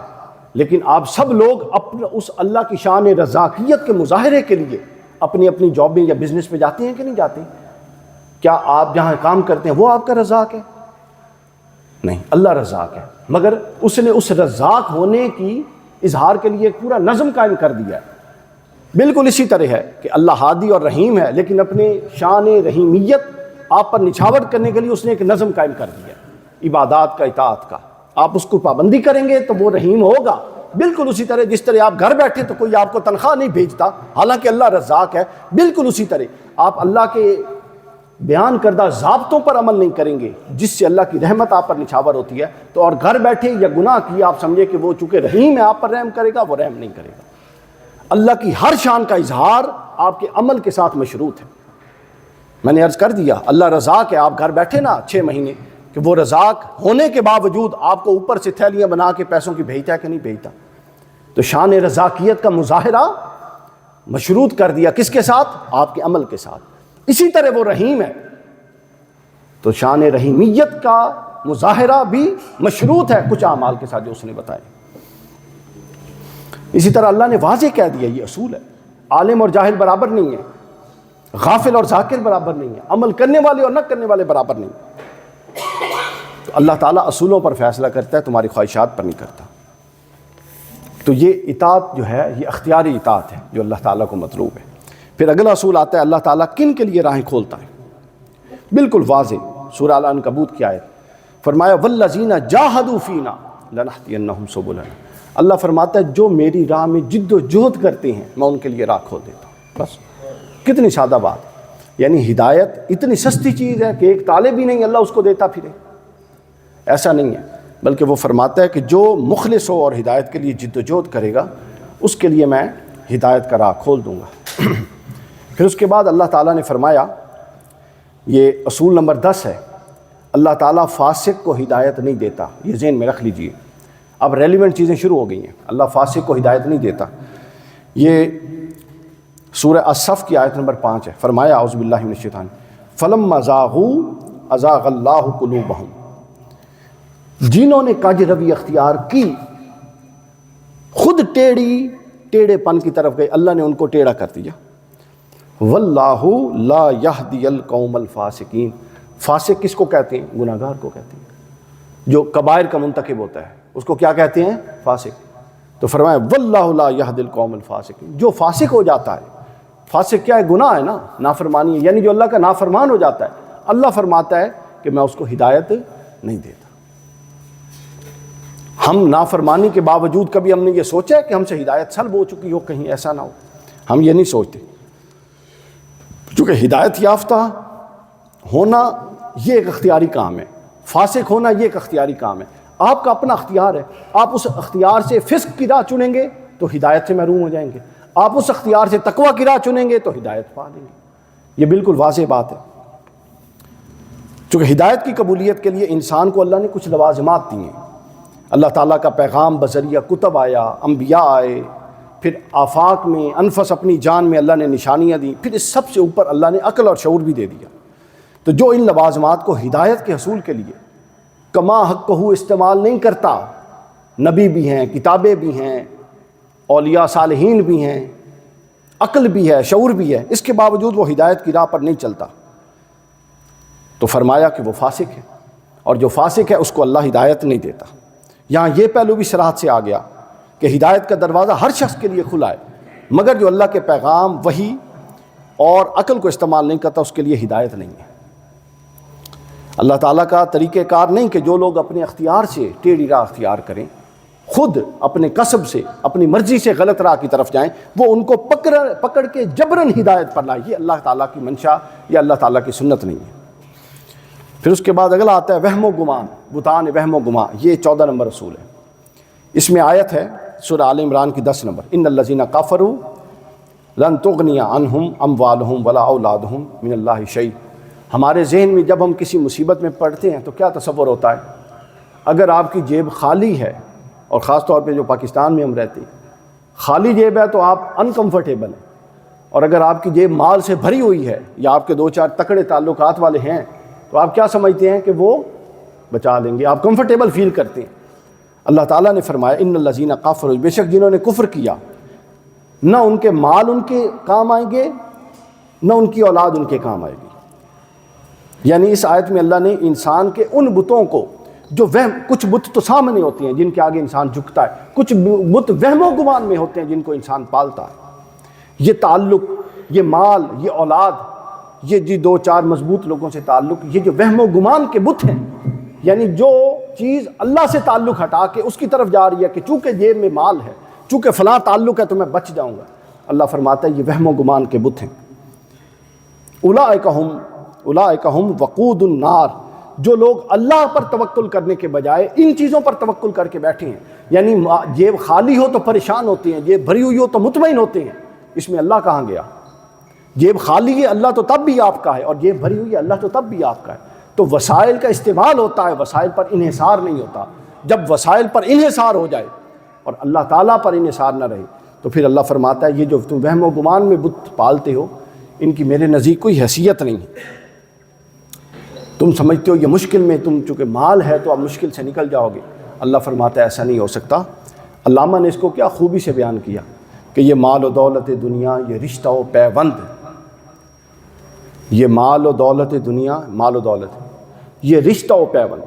لیکن آپ سب لوگ اپنے اس اللہ کی شان رزاقیت کے مظاہرے کے لیے اپنی اپنی جابیں یا بزنس پہ جاتے ہیں کہ نہیں جاتے؟ کیا آپ جہاں کام کرتے ہیں وہ آپ کا رزاق ہے؟ نہیں، اللہ رزاق ہے، مگر اس نے اس رزاق ہونے کی اظہار کے لیے ایک پورا نظم قائم کر دیا ہے۔ بالکل اسی طرح ہے کہ اللہ ہادی اور رحیم ہے، لیکن اپنے شان رحیمیت آپ پر نچھاور کرنے کے لیے اس نے ایک نظم قائم کر دیا ہے، عبادات کا، اطاعت کا۔ آپ اس کو پابندی کریں گے تو وہ رحیم ہوگا، بالکل اسی طرح جس طرح آپ گھر بیٹھے تو کوئی آپ کو تنخواہ نہیں بھیجتا، حالانکہ اللہ رزاق ہے، بالکل اسی طرح آپ اللہ کے بیان کردہ ضابطوں پر عمل نہیں کریں گے جس سے اللہ کی رحمت آپ پر نچھاور ہوتی ہے، تو اور گھر بیٹھے یا گناہ کیے آپ سمجھے کہ وہ چونکہ رحیم ہے آپ پر رحم کرے گا، وہ رحم نہیں کرے گا۔ اللہ کی ہر شان کا اظہار آپ کے عمل کے ساتھ مشروط ہے۔ میں نے عرض کر دیا اللہ رزاق ہے، آپ گھر بیٹھے نا 6 مہینے، کہ وہ رزاق ہونے کے باوجود آپ کو اوپر سے تھیلیاں بنا کے پیسوں کی بھیجتا ہے کہ نہیں بھیجتا؟ تو شان رزاقیت کا مظاہرہ مشروط کر دیا کس کے ساتھ؟ آپ کے عمل کے ساتھ۔ اسی طرح وہ رحیم ہے تو شان رحیمیت کا مظاہرہ بھی مشروط ہے کچھ اعمال کے ساتھ جو اس نے بتائے۔ اسی طرح اللہ نے واضح کہہ دیا، یہ اصول ہے، عالم اور جاہل برابر نہیں ہے، غافل اور ذاکر برابر نہیں ہے، عمل کرنے والے اور نہ کرنے والے برابر نہیں ہیں۔ تو اللہ تعالیٰ اصولوں پر فیصلہ کرتا ہے، تمہاری خواہشات پر نہیں کرتا۔ تو یہ اطاعت جو ہے یہ اختیاری اطاعت ہے جو اللہ تعالیٰ کو مطلوب ہے۔ پھر اگلا اصول آتا ہے اللہ تعالیٰ کن کے لیے راہیں کھولتا ہے، بالکل واضح سورہ العنکبوت کی آیت، فرمایا والذین جاہدوا فینا لنہدینہم سبلنا۔ اللہ فرماتا ہے جو میری راہ میں جد و جہد کرتے ہیں میں ان کے لیے راہ کھول دیتا ہوں۔ بس کتنی سادہ بات، یعنی ہدایت اتنی سستی چیز ہے کہ ایک طالب ہی نہیں اللہ اس کو دیتا پھرے، ایسا نہیں ہے، بلکہ وہ فرماتا ہے کہ جو مخلص ہو اور ہدایت کے لیے جد و جہد کرے گا اس کے لیے میں ہدایت کا راہ کھول دوں گا۔ پھر اس کے بعد اللہ تعالیٰ نے فرمایا، یہ اصول نمبر 10 ہے، اللہ تعالیٰ فاسق کو ہدایت نہیں دیتا، یہ ذہن میں رکھ لیجئے۔ اب ریلیونٹ چیزیں شروع ہو گئی ہیں، اللہ فاسق کو ہدایت نہیں دیتا۔ یہ سورہ الصف کی آیت نمبر 5 ہے، فرمایا اعوذ باللہ من الشیطان فلما زاغوا ازاغ اللہ قلوبہم، جنہوں نے کج روی اختیار کی خود ٹیڑھے پن کی طرف گئے، اللہ نے ان کو ٹیڑھا کر دیا۔ واللہ لا یہدی القوم الفاسقین، فاسق کس کو کہتے ہیں؟ گناہگار کو کہتے ہیں، جو کبائر کا مرتکب ہوتا ہے اس کو کیا کہتے ہیں؟ فاسق۔ تو فرمایا واللہ لا یہدی القوم الفاسقین، جو فاسق ہو جاتا ہے، فاسق کیا ہے؟ گناہ ہے نا، نافرمانی ہے، یعنی جو اللہ کا نافرمان ہو جاتا ہے، اللہ فرماتا ہے کہ میں اس کو ہدایت نہیں دیتا۔ ہم نافرمانی کے باوجود کبھی ہم نے یہ سوچا ہے کہ ہم سے ہدایت سلب ہو چکی ہو، کہیں ایسا نہ ہو، ہم یہ نہیں سوچتے، چونکہ ہدایت یافتہ ہونا یہ ایک اختیاری کام ہے، فاسق ہونا یہ ایک اختیاری کام ہے، آپ کا اپنا اختیار ہے، آپ اس اختیار سے فسق کی راہ چنیں گے تو ہدایت سے محروم ہو جائیں گے، آپ اس اختیار سے تقوی کی راہ چنیں گے تو ہدایت پا لیں گے۔ یہ بالکل واضح بات ہے، چونکہ ہدایت کی قبولیت کے لیے انسان کو اللہ نے کچھ لوازمات دی ہیں۔ اللہ تعالیٰ کا پیغام بذریعہ کتب آیا، انبیاء آئے، پھر آفاق میں انفس اپنی جان میں اللہ نے نشانیاں دیں، پھر اس سب سے اوپر اللہ نے عقل اور شعور بھی دے دیا۔ تو جو ان لوازمات کو ہدایت کے حصول کے لیے کما حق کو استعمال نہیں کرتا، نبی بھی ہیں، کتابیں بھی ہیں، اولیاء صالحین بھی ہیں، عقل بھی ہے، شعور بھی ہے، اس کے باوجود وہ ہدایت کی راہ پر نہیں چلتا، تو فرمایا کہ وہ فاسق ہے، اور جو فاسق ہے اس کو اللہ ہدایت نہیں دیتا۔ یہاں یہ پہلو بھی صراحت سے آ گیا کہ ہدایت کا دروازہ ہر شخص کے لیے کھلا ہے، مگر جو اللہ کے پیغام، وحی اور عقل کو استعمال نہیں کرتا اس کے لیے ہدایت نہیں ہے۔ اللہ تعالیٰ کا طریقہ کار نہیں کہ جو لوگ اپنے اختیار سے ٹیڑھی راہ اختیار کریں، خود اپنے کسب سے، اپنی مرضی سے غلط راہ کی طرف جائیں، وہ ان کو پکڑ کے جبراً ہدایت پر لائے، یہ اللہ تعالیٰ کی منشا یا اللہ تعالیٰ کی سنت نہیں ہے۔ پھر اس کے بعد اگلا آتا ہے وہم و گمان، بتان وہم و گمان، یہ 14 نمبر اصول ہے۔ اس میں آیت ہے سورہ آل عمران کی 10 نمبر، ان الذین کفروا لن تغنی عنہم اموالہم ولا اولادہم من اللہ شیء۔ ہمارے ذہن میں جب ہم کسی مصیبت میں پڑتے ہیں تو کیا تصور ہوتا ہے؟ اگر آپ کی جیب خالی ہے، اور خاص طور پہ جو پاکستان میں ہم رہتے ہیں، خالی جیب ہے تو آپ انکمفرٹیبل ہیں، اور اگر آپ کی جیب مال سے بھری ہوئی ہے یا آپ کے 2-4 تکڑے تعلقات والے ہیں تو آپ کیا سمجھتے ہیں کہ وہ بچا لیں گے، آپ کمفرٹیبل فیل کرتے ہیں۔ اللہ تعالیٰ نے فرمایا ان الذین کفروا، بے شک جنہوں نے کفر کیا، نہ ان کے مال ان کے کام آئیں گے، نہ ان کی اولاد ان کے کام آئے گی۔ یعنی اس آیت میں اللہ نے انسان کے ان بتوں کو جو وہم، کچھ بت تو سامنے ہوتے ہیں جن کے آگے انسان جھکتا ہے، کچھ بت وہم و گمان میں ہوتے ہیں جن کو انسان پالتا ہے۔ یہ تعلق، یہ مال، یہ اولاد، یہ جی 2-4 مضبوط لوگوں سے تعلق، یہ جو وہم و گمان کے بت ہیں، یعنی جو چیز اللہ سے تعلق ہٹا کے اس کی طرف جا رہی ہے کہ چونکہ جیب میں مال ہے، چونکہ فلاں تعلق ہے تو میں بچ جاؤں گا، اللہ فرماتا ہے یہ وہم و گمان کے بت ہیں۔ اولئک ہم وقود النار، جو لوگ اللہ پر توکل کرنے کے بجائے ان چیزوں پر توکل کر کے بیٹھے ہیں، یعنی جیب خالی ہو تو پریشان ہوتے ہیں، جیب بھری ہوئی ہو تو مطمئن ہوتے ہیں، اس میں اللہ کہاں گیا؟ جیب خالی ہے اللہ تو تب بھی آپ کا ہے، اور جیب بھری ہوئی ہے اللہ تو تب بھی آپ کا ہے۔ تو وسائل کا استعمال ہوتا ہے، وسائل پر انحصار نہیں ہوتا۔ جب وسائل پر انحصار ہو جائے اور اللہ تعالیٰ پر انحصار نہ رہے تو پھر اللہ فرماتا ہے یہ جو تم وہم و گمان میں بت پالتے ہو، ان کی میرے نزدیک کوئی حیثیت نہیں ہے۔ تم سمجھتے ہو یہ مشکل میں، تم چونکہ مال ہے تو اب مشکل سے نکل جاؤ گے، اللہ فرماتا ہے ایسا نہیں ہو سکتا۔ علامہ نے اس کو کیا خوبی سے بیان کیا کہ یہ مال و دولت دنیا، یہ رشتہ و پیوند، یہ مال و دولت دنیا، مال و دولت، یہ رشتہ و پیوند،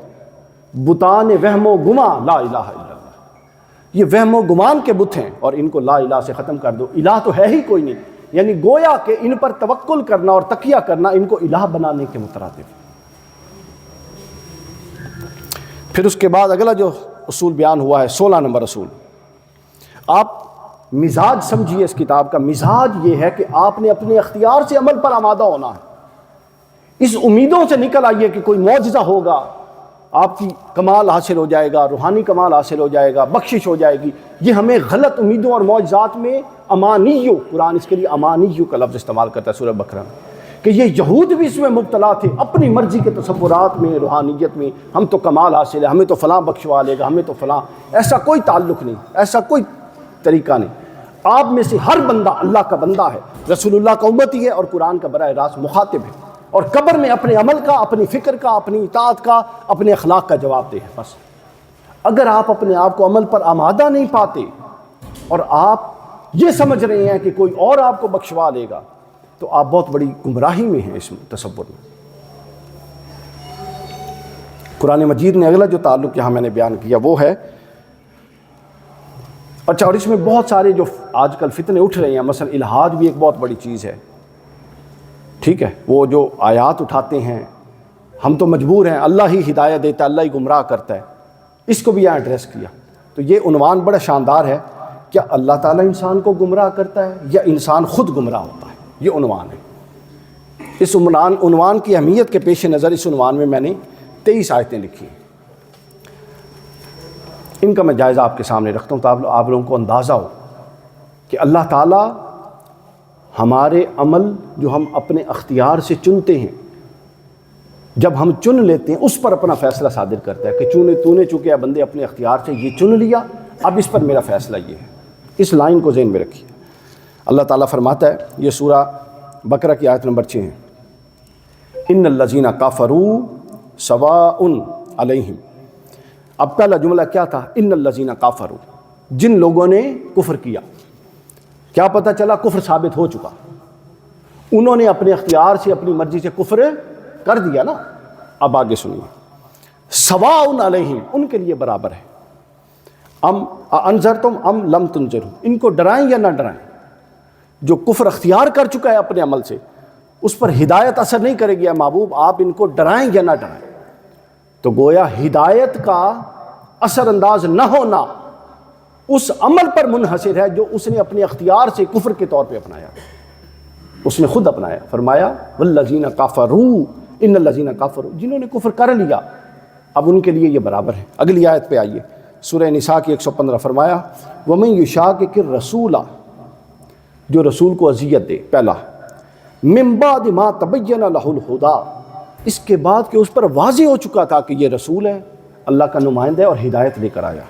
بتان وہم و گما لا الہ الا اللہ، یہ وہم و گمان کے بت ہیں اور ان کو لا الہ سے ختم کر دو۔ الہ تو ہے ہی کوئی نہیں، یعنی گویا کہ ان پر توکل کرنا اور تکیہ کرنا ان کو الہ بنانے کے مترادف۔ پھر اس کے بعد اگلا جو اصول بیان ہوا ہے 16 نمبر اصول، آپ مزاج سمجھیے اس کتاب کا۔ مزاج یہ ہے کہ آپ نے اپنے اختیار سے عمل پر آمادہ ہونا ہے، اس امیدوں سے نکل آئیے کہ کوئی معجزہ ہوگا، آپ کی کمال حاصل ہو جائے گا، روحانی کمال حاصل ہو جائے گا، بخشش ہو جائے گی۔ یہ ہمیں غلط امیدوں اور معجزات میں امانیو، قرآن اس کے لیے امانیو کا لفظ استعمال کرتا ہے سورہ بقرہ میں، کہ یہ یہود بھی اس میں مبتلا تھے، اپنی مرضی کے تصورات میں، روحانیت میں، ہم تو کمال حاصل ہے، ہمیں تو فلاں بخشوا لے گا، ہمیں تو فلاں۔ ایسا کوئی تعلق نہیں، ایسا کوئی طریقہ نہیں۔ آپ میں سے ہر بندہ اللہ کا بندہ ہے، رسول اللہ کا امتی ہے اور قرآن کا براہ راست مخاطب ہے، اور قبر میں اپنے عمل کا، اپنی فکر کا، اپنی اطاعت کا، اپنے اخلاق کا جواب دے ہے بس۔ اگر آپ اپنے آپ کو عمل پر آمادہ نہیں پاتے اور آپ یہ سمجھ رہے ہیں کہ کوئی اور آپ کو بخشوا لے گا تو آپ بہت بڑی گمراہی میں ہیں اس تصور میں۔ قرآن مجید نے اگلا جو تعلق یہاں میں نے بیان کیا وہ ہے، اچھا، اور اس میں بہت سارے جو آج کل فتنے اٹھ رہے ہیں، مثلا الحاد بھی ایک بہت بڑی چیز ہے، ٹھیک ہے، وہ جو آیات اٹھاتے ہیں، ہم تو مجبور ہیں، اللہ ہی ہدایت دیتا ہے، اللہ ہی گمراہ کرتا ہے، اس کو بھی یہاں ایڈریس کیا۔ تو یہ عنوان بڑا شاندار ہے، کیا اللہ تعالیٰ انسان کو گمراہ کرتا ہے یا انسان خود گمراہ ہوتا ہے؟ یہ عنوان ہے۔ اس عنوان کی اہمیت کے پیش نظر اس عنوان میں میں نے 23 آیتیں لکھی ہیں، ان کا میں جائزہ آپ کے سامنے رکھتا ہوں تاکہ آپ لوگوں کو اندازہ ہو کہ اللہ تعالیٰ ہمارے عمل جو ہم اپنے اختیار سے چنتے ہیں، جب ہم چن لیتے ہیں اس پر اپنا فیصلہ صادر کرتا ہے کہ تو نے چونکہ بندے اپنے اختیار سے یہ چن لیا، اب اس پر میرا فیصلہ یہ ہے۔ اس لائن کو ذہن میں رکھیے۔ اللہ تعالیٰ فرماتا ہے، یہ سورہ بقرہ کی آیت نمبر 6 ہے، ان الذین کفروا سواء علیہم۔ اب پہلا جملہ کیا تھا؟ ان الذین کفروا، جن لوگوں نے کفر کیا۔ کیا پتہ چلا؟ کفر ثابت ہو چکا، انہوں نے اپنے اختیار سے، اپنی مرضی سے کفر کر دیا نا۔ اب آگے سنیے، سواء علیہم، ان کے لیے برابر ہے، ام انذرتم ام لم تنذروا، ان کو ڈرائیں یا نہ ڈرائیں۔ جو کفر اختیار کر چکا ہے اپنے عمل سے، اس پر ہدایت اثر نہیں کرے گی، محبوب آپ ان کو ڈرائیں یا نہ ڈرائیں۔ تو گویا ہدایت کا اثر انداز نہ ہونا اس عمل پر منحصر ہے جو اس نے اپنے اختیار سے کفر کے طور پہ اپنایا، اس نے خود اپنایا۔ فرمایا والذین کفروا، ان الذین کفروا، جنہوں نے کفر کر لیا، اب ان کے لیے یہ برابر ہے۔ اگلی آیت پہ آئیے، سورہ نساء کی 115، فرمایا وَمَن یُشَاقِقِ الرَّسُولَ، جو رسول کو اذیت دے، پہلا مِن بَعْدِ مَا تَبَيَّنَ لَهُ الْهُدَىٰ، اس کے بعد کہ اس پر واضح ہو چکا تھا کہ یہ رسول ہے، اللہ کا نمائندہ ہے اور ہدایت لے کر آیا۔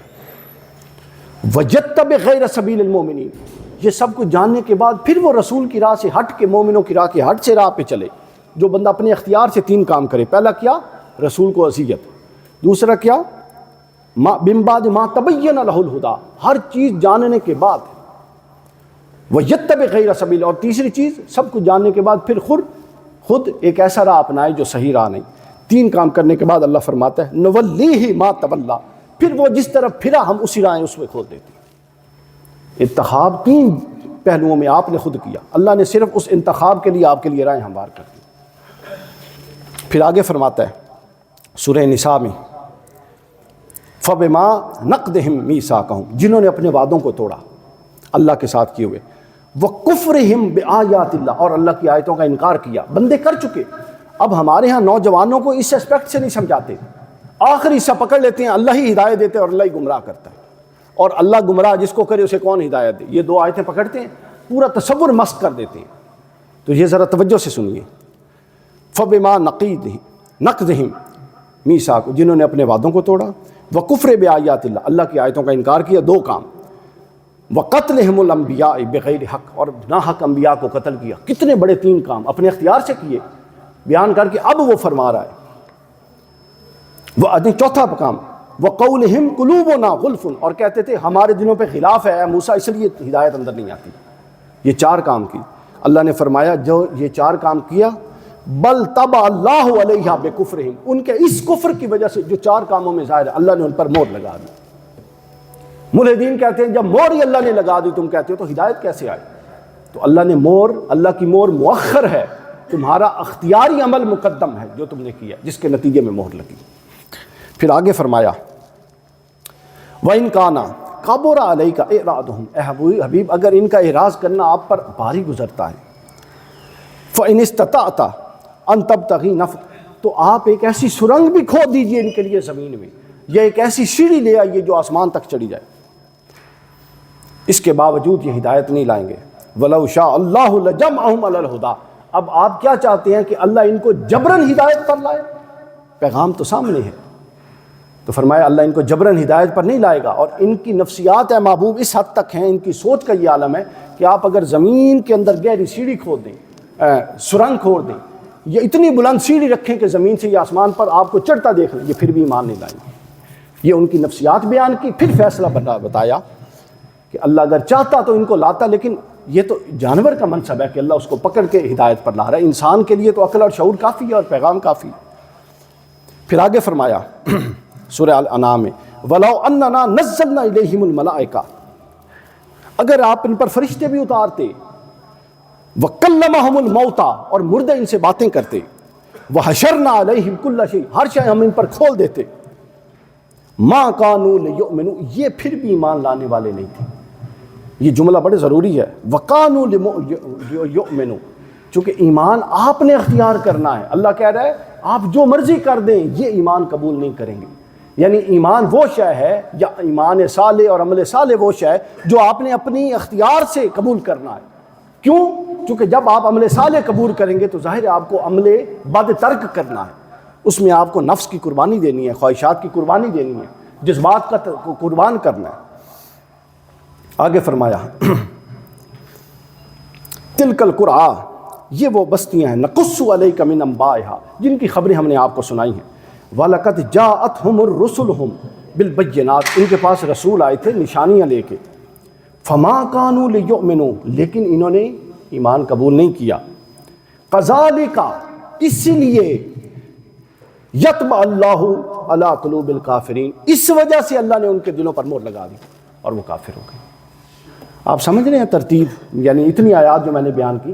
وَيَتَّبِعْ غَيْرَ سَبِيلِ الْمُؤْمِنِينَ، یہ سب کچھ جاننے کے بعد پھر وہ رسول کی راہ سے ہٹ کے، مومنوں کی راہ کے ہٹ سے راہ پہ چلے۔ جو بندہ اپنے اختیار سے 3 کام کرے، پہلا کیا؟ رسول کو اذیت، دوسرا کیا؟ مِن بَعْدِ مَا تَبَيَّنَ لَهُ الْهُدَىٰ، ہر چیز جاننے کے بعد، وَيَتَّبِعْ غَيْرَ سَبِيلِ، اور تیسری چیز سب کچھ جاننے کے بعد پھر خود ایک ایسا راہ اپنائے جو صحیح راہ نہیں۔ 3 کام کرنے کے بعد اللہ فرماتا ہے نولیہ ما تولا، پھر وہ جس طرف پھرا ہم اسی رائے اس میں کھول دیتے ہیں۔ انتخاب 3 پہلوؤں میں آپ نے خود کیا، اللہ نے صرف اس انتخاب کے لیے آپ کے لیے رائے ہموار کر دی۔ پھر آگے فرماتا ہے سورہ نساء میں فَبِمَا نَقْضِهِمْ مِيثَاقَهُمْ، جنہوں نے اپنے وعدوں کو توڑا اللہ کے ساتھ کیے ہوئے، وَكُفْرِهِمْ بِآيَاتِ اللَّهِ، اور اللہ کی آیتوں کا انکار کیا، بندے کر چکے۔ اب ہمارے ہاں نوجوانوں کو اس اسپیکٹ سے نہیں سمجھاتے، آخری حصہ پکڑ لیتے ہیں، اللہ ہی ہدایت دیتے اور اللہ ہی گمراہ کرتا ہے، اور اللہ گمراہ جس کو کرے اسے کون ہدایت دے، یہ 2 آیتیں پکڑتے ہیں، پورا تصور مسخ کر دیتے ہیں۔ تو یہ ذرا توجہ سے سنیے، فَبِمَا نَقْضِهِمْ مِيثَاقَهُمْ، جنہوں نے اپنے وعدوں کو توڑا، وَكُفْرِ بِآيَاتِ اللَّهِ، اللہ کی آیتوں کا انکار کیا، 2 کام، وَقَتْلِهِمُ الْأَنْبِيَاءَ بِغَيْرِ حق، اور ناحق انبیاء کو قتل کیا۔ کتنے بڑے 3 کام اپنے اختیار سے کیے، بیان کر کے اب وہ فرما رہا ہے۔ وہ 4تھا کام وَقَوْلِهِمْ قُلُوبُنَا غُلْفٌ، اور کہتے تھے ہمارے دلوں پہ غلاف ہے اے موسیٰ، اس لیے ہدایت اندر نہیں آتی۔ یہ 4 کام کی، اللہ نے فرمایا جو یہ 4 کام کیا بل طبع اللہ علیہا بکفرہم، ان کے اس کفر کی وجہ سے جو 4 کاموں میں ظاہر ہے اللہ نے ان پر مہر لگا دی۔ ملحدین کہتے ہیں جب مہر ہی اللہ نے لگا دی، تم کہتے ہو تو ہدایت کیسے آئی؟ تو اللہ نے مہر، اللہ کی مہر مؤخر ہے، تمہارا اختیاری عمل مقدم ہے جو تم نے کیا، جس کے نتیجے میں مہر لگی۔ پھر آگے فرمایا وَإِنْ كَانَ كَبُرَ عَلَيْكَ إِعْرَاضُهُمْ، اے حبیب اگر ان کا اعراض کرنا آپ پر بھاری گزرتا ہے، فَإِنِ اسْتَطَعْتَ أَن تَبْتَغِي نَفْعًا، تو آپ ایک ایسی سرنگ بھی کھود دیجئے ان کے لیے زمین میں، یا ایک ایسی سیڑھی لے آئیے جو آسمان تک چڑھی جائے، اس کے باوجود یہ ہدایت نہیں لائیں گے۔ وَلَوْ شَاءَ اللَّهُ لَجَمْعَهُمْ عَلَى الْهُدَىٰ، اب آپ کیا چاہتے ہیں کہ اللہ ان کو جبراً ہدایت پر لائے؟ پیغام تو سامنے ہے، تو فرمایا اللہ ان کو جبراً ہدایت پر نہیں لائے گا، اور ان کی نفسیات اے محبوب اس حد تک ہیں، ان کی سوچ کا یہ عالم ہے کہ آپ اگر زمین کے اندر گہری سیڑھی کھود دیں، سرنگ کھود دیں، یا اتنی بلند سیڑھی رکھیں کہ زمین سے یہ آسمان پر آپ کو چڑھتا دیکھ لیں، یہ پھر بھی ایمان نہیں لائیں گے۔ یہ ان کی نفسیات بیان کی، پھر فیصلہ بتایا کہ اللہ اگر چاہتا تو ان کو لاتا، لیکن یہ تو جانور کا منصب ہے کہ اللہ اس کو پکڑ کے ہدایت پر لا رہا ہے، انسان کے لیے تو عقل اور شعور کافی ہے اور پیغام کافی۔ پھر آگے فرمایا سورہ الانعام میں وَلَوْ أَنَّنَا نَزَّلْنَا إِلَيْهِمُ الْمَلَائِكَةَ، اگر آپ ان پر فرشتے بھی اتارتے، وَكَلَّمَهُمُ الْمَوْتَى، اور مردے ان سے باتیں کرتے، وَحَشَرْنَا عَلَيْهِمْ كُلَّ شَيْءٍ، ہر شے ہم ان پر کھول دیتے، مَا كَانُوا لِيُؤْمِنُوا، یہ پھر بھی ایمان لانے والے نہیں تھے۔ یہ جملہ بڑے ضروری ہے، وَكَانُوا لِيُؤْمِنُوا، چونکہ ایمان آپ نے اختیار کرنا ہے۔ اللہ کہہ رہا ہے آپ جو مرضی کر دیں یہ ایمان قبول نہیں کریں گے، یعنی ایمان وہ شے ہے، یا ایمان صالح اور عمل صالح وہ شے ہے جو آپ نے اپنی اختیار سے قبول کرنا ہے۔ کیوں؟ چونکہ جب آپ عمل صالح قبول کریں گے تو ظاہر ہے آپ کو عمل بد ترک کرنا ہے، اس میں آپ کو نفس کی قربانی دینی ہے، خواہشات کی قربانی دینی ہے، جذبات کا قربان کرنا ہے۔ آگے فرمایا تلک القرآ، یہ وہ بستیاں ہیں، نقص علیک من انبائہا، جن کی خبریں ہم نے آپ کو سنائی ہیں، وَلَقَدْ جَاءَتْهُمُ الرُّسُلُهُمْ بِالْبَيِّنَاتِ، ان کے پاس رسول آئے تھے نشانیاں لے کے، فَمَا كَانُوا لِيُؤْمِنُوا، لیکن انہوں نے ایمان قبول نہیں کیا، كَذَلِكَ، اسی لیے، يَطْبَعُ اللَّهُ عَلَىٰ قُلُوبِ الْكَافِرِينَ، اس وجہ سے اللہ نے ان کے دلوں پر مہر لگا دی اور وہ کافر ہو گئے۔ آپ سمجھ رہے ہیں ترتیب، یعنی اتنی آیات جو میں نے بیان کی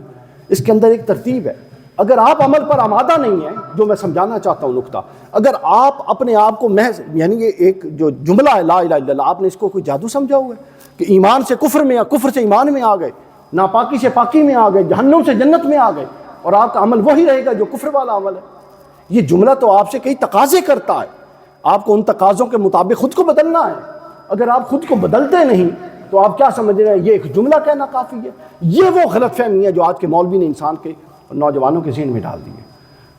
اس کے اندر ایک ترتیب ہے۔ اگر آپ عمل پر آمادہ نہیں ہیں، جو میں سمجھانا چاہتا ہوں نقطہ، اگر آپ اپنے آپ کو محض، یعنی یہ ایک جو جملہ ہے لا الہ الا اللہ، آپ نے اس کو کوئی جادو سمجھا ہوا ہے کہ ایمان سے کفر میں، کفر سے ایمان میں آ گئے، ناپاکی سے پاکی میں آ گئے، جہنم سے جنت میں آ گئے، اور آپ کا عمل وہی رہے گا جو کفر والا عمل ہے؟ یہ جملہ تو آپ سے کئی تقاضے کرتا ہے، آپ کو ان تقاضوں کے مطابق خود کو بدلنا ہے۔ اگر آپ خود کو بدلتے نہیں تو آپ کیا سمجھ رہے ہیں یہ ایک جملہ کہنا کافی ہے؟ یہ وہ غلط فہمی ہے جو آج کے مولوی نے انسان کے نوجوانوں کے ذہن میں ڈال دی ہے۔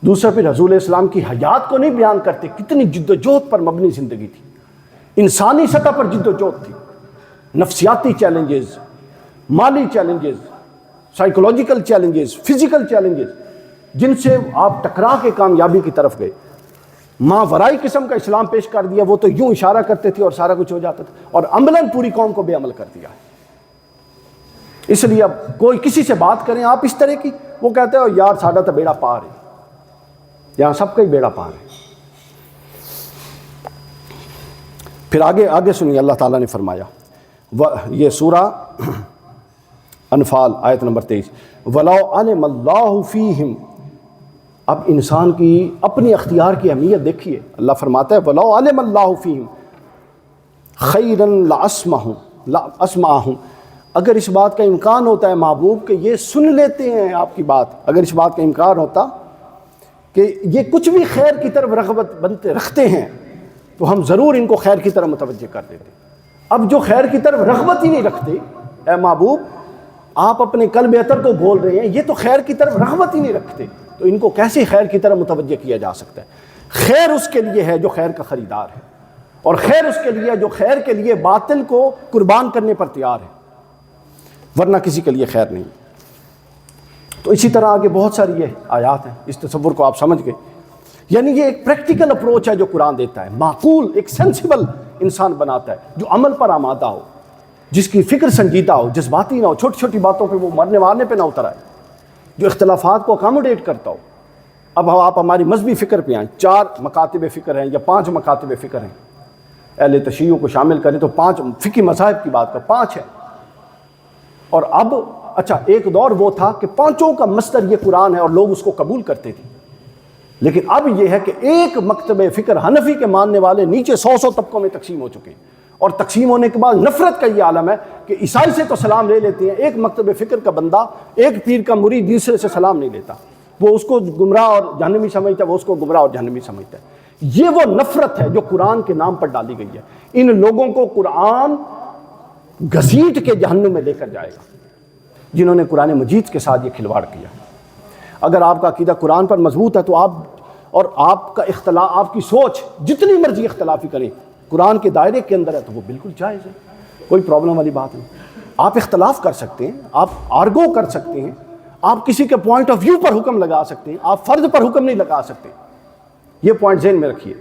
دوسرا پھر رسول اسلام کی حیات کو نہیں بیان کرتے، کتنی جد و جہد پر مبنی زندگی تھی، انسانی سطح پر جد و جہد تھی، نفسیاتی چیلنجز، مالی challenges, psychological challenges, physical challenges, جن سے آپ ٹکرا کے کامیابی کی طرف گئے۔ ماورائی قسم کا اسلام پیش کر دیا، وہ تو یوں اشارہ کرتے تھے اور سارا کچھ ہو جاتا تھا، اور عملاً پوری قوم کو بے عمل کر دیا۔ اس لیے اب کوئی کسی سے بات کریں آپ اس طرح کی، وہ کہتے ہو یار ساڈا تو بیڑا پار ہے، یہاں سب کا ہی بیڑا پار ہے۔ پھر آگے سنیے اللہ تعالیٰ نے فرمایا، یہ سورہ انفال آیت نمبر 23، وَلَوْ عَلِمَ اللَّهُ فِيهِمْ۔ اب انسان کی اپنی اختیار کی اہمیت دیکھیے، اللہ فرماتا ہے وَلَوْ عَلِمَ اللَّهُ فِيهِمْ خَيْرًا لَأَسْمَعَهُمْ۔ اگر اس بات کا امکان ہوتا ہے محبوب کہ یہ سن لیتے ہیں آپ کی بات، اگر اس بات کا امکان ہوتا کہ یہ کچھ بھی خیر کی طرف رغبت رکھتے ہیں تو ہم ضرور ان کو خیر کی طرف متوجہ کر دیتے۔ اب جو خیر کی طرف رغبت ہی نہیں رکھتے، اے محبوب آپ اپنے قلب اطہر کو بول رہے ہیں، یہ تو خیر کی طرف رغبت ہی نہیں رکھتے، تو ان کو کیسے خیر کی طرف متوجہ کیا جا سکتا ہے؟ خیر اس کے لیے ہے جو خیر کا خریدار ہے، اور خیر اس کے لیے جو خیر کے لیے باطل کو قربان کرنے پر تیار ہے، ورنہ کسی کے لیے خیر نہیں۔ تو اسی طرح آگے بہت ساری یہ آیات ہیں، اس تصور کو آپ سمجھ گئے۔ یعنی یہ ایک پریکٹیکل اپروچ ہے جو قرآن دیتا ہے، معقول ایک سینسیبل انسان بناتا ہے، جو عمل پر آمادہ ہو، جس کی فکر سنجیدہ ہو، جذباتی نہ ہو، چھوٹی چھوٹی باتوں پہ وہ مرنے مارنے پہ نہ اتر آئے، جو اختلافات کو اکاموڈیٹ کرتا ہو۔ اب آپ ہماری مذہبی فکر پہ آئیں، 4 مکاتب فکر ہیں یا 5 مکاتب فکر ہیں، اہل تشیع کو شامل کریں تو 5 فقہی مذاہب کی بات کر، 5 ہیں۔ اور اب اچھا ایک دور وہ تھا کہ 5 کا مصدر یہ قرآن ہے اور لوگ اس کو قبول کرتے تھے، لیکن اب یہ ہے کہ ایک مکتب فکر حنفی کے ماننے والے نیچے 100 طبقوں میں تقسیم ہو چکے ہیں، اور تقسیم ہونے کے بعد نفرت کا یہ عالم ہے کہ عیسائی سے تو سلام لے لیتے ہیں، ایک مکتب فکر کا بندہ، ایک پیر کا مرید دوسرے سے سلام نہیں لیتا، وہ اس کو گمراہ اور جہنمی سمجھتا ہے، وہ اس کو گمراہ اور جہنمی سمجھتا ہے۔ یہ وہ نفرت ہے جو قرآن کے نام پر ڈالی گئی ہے۔ ان لوگوں کو قرآن گھسیٹ کے جہنم میں لے کر جائے گا، جنہوں نے قرآن مجید کے ساتھ یہ کھلواڑ کیا۔ اگر آپ کا عقیدہ قرآن پر مضبوط ہے تو آپ کا اختلاف، آپ کی سوچ جتنی مرضی اختلافی کریں، قرآن کے دائرے کے اندر ہے تو وہ بالکل جائز ہے، کوئی پرابلم والی بات نہیں۔ آپ اختلاف کر سکتے ہیں، آپ آرگو کر سکتے ہیں، آپ کسی کے پوائنٹ آف ویو پر حکم لگا سکتے ہیں، آپ فرد پر حکم نہیں لگا سکتے۔ یہ پوائنٹ ذہن میں رکھیے،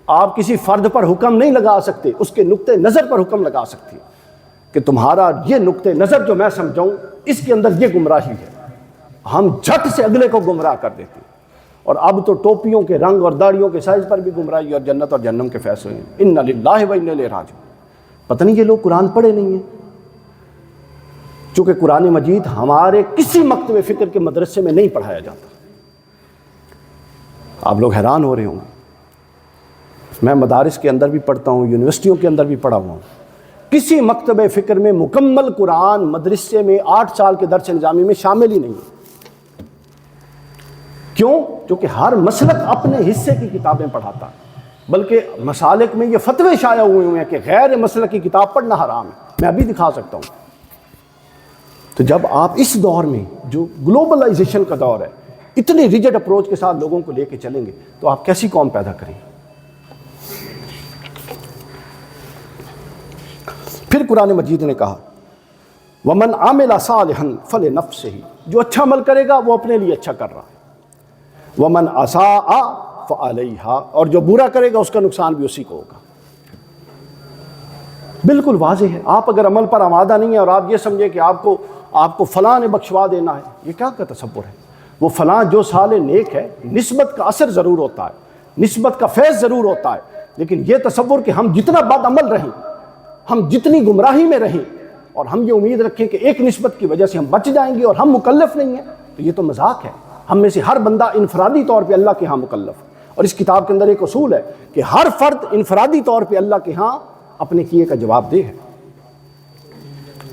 آپ کسی فرد پر حکم نہیں لگا سکتے، اس کے نقطۂ نظر پر حکم لگا سکتے ہیں کہ تمہارا یہ نقطۂ نظر جو میں سمجھاؤں اس کے اندر یہ گمراہی ہے۔ ہم جھٹ سے اگلے کو گمراہ کر دیتے ہیں، اور اب تو ٹوپیوں کے رنگ اور داڑھیوں کے سائز پر بھی گمراہی اور جنت اور جہنم کے فیصلے ہیں۔ انا للہ و انا الیہ راجعون۔ پتہ نہیں یہ لوگ قرآن پڑھے نہیں ہیں، چونکہ قرآن مجید ہمارے کسی مکتب فکر کے مدرسے میں نہیں پڑھایا جاتا۔ آپ لوگ حیران ہو رہے ہوں، میں مدارس کے اندر بھی پڑھتا ہوں، یونیورسٹیوں کے اندر بھی پڑھا ہوا ہوں، کسی مکتب فکر میں مکمل قرآن مدرسے میں 8 سال کے درس نظامی میں شامل ہی نہیں ہے۔ کیوں؟ کیونکہ ہر مسلک اپنے حصے کی کتابیں پڑھاتا ہے، بلکہ مسالک میں یہ فتوے شائع ہوئے ہیں کہ غیر مسلک کی کتاب پڑھنا حرام ہے، میں ابھی دکھا سکتا ہوں۔ تو جب آپ اس دور میں جو گلوبلائزیشن کا دور ہے، اتنی ریجڈ اپروچ کے ساتھ لوگوں کو لے کے چلیں گے تو آپ کیسی قوم پیدا کریں؟ پھر قرآن مجید نے کہا وَمَنْ عَمِلَ صَالِحًا فَلِنَفْسِهِ، جو اچھا عمل کرے گا وہ اپنے لیے اچھا کر رہا ہے، وَمَنْ أَسَاءَ فَعَلَيْهَا، اور جو برا کرے گا اس کا نقصان بھی اسی کو ہوگا۔ بالکل واضح ہے۔ آپ اگر عمل پر آمادہ نہیں ہیں اور آپ یہ سمجھیں کہ آپ کو فلاں نے بخشوا دینا ہے، یہ کیا کا تصور ہے؟ وہ فلاں جو صالح نیک ہے، نسبت کا اثر ضرور ہوتا ہے، نسبت کا فیض ضرور ہوتا ہے، لیکن یہ تصور کہ ہم جتنا بد عمل رہیں، ہم جتنی گمراہی میں رہیں، اور ہم یہ امید رکھیں کہ ایک نسبت کی وجہ سے ہم بچ جائیں گے اور ہم مکلف نہیں ہیں، تو یہ تو مذاق ہے۔ ہم میں سے ہر بندہ انفرادی طور پہ اللہ کے ہاں مکلف ہے، اور اس کتاب کے اندر ایک اصول ہے کہ ہر فرد انفرادی طور پہ اللہ کے ہاں اپنے کیے کا جواب دہ ہے۔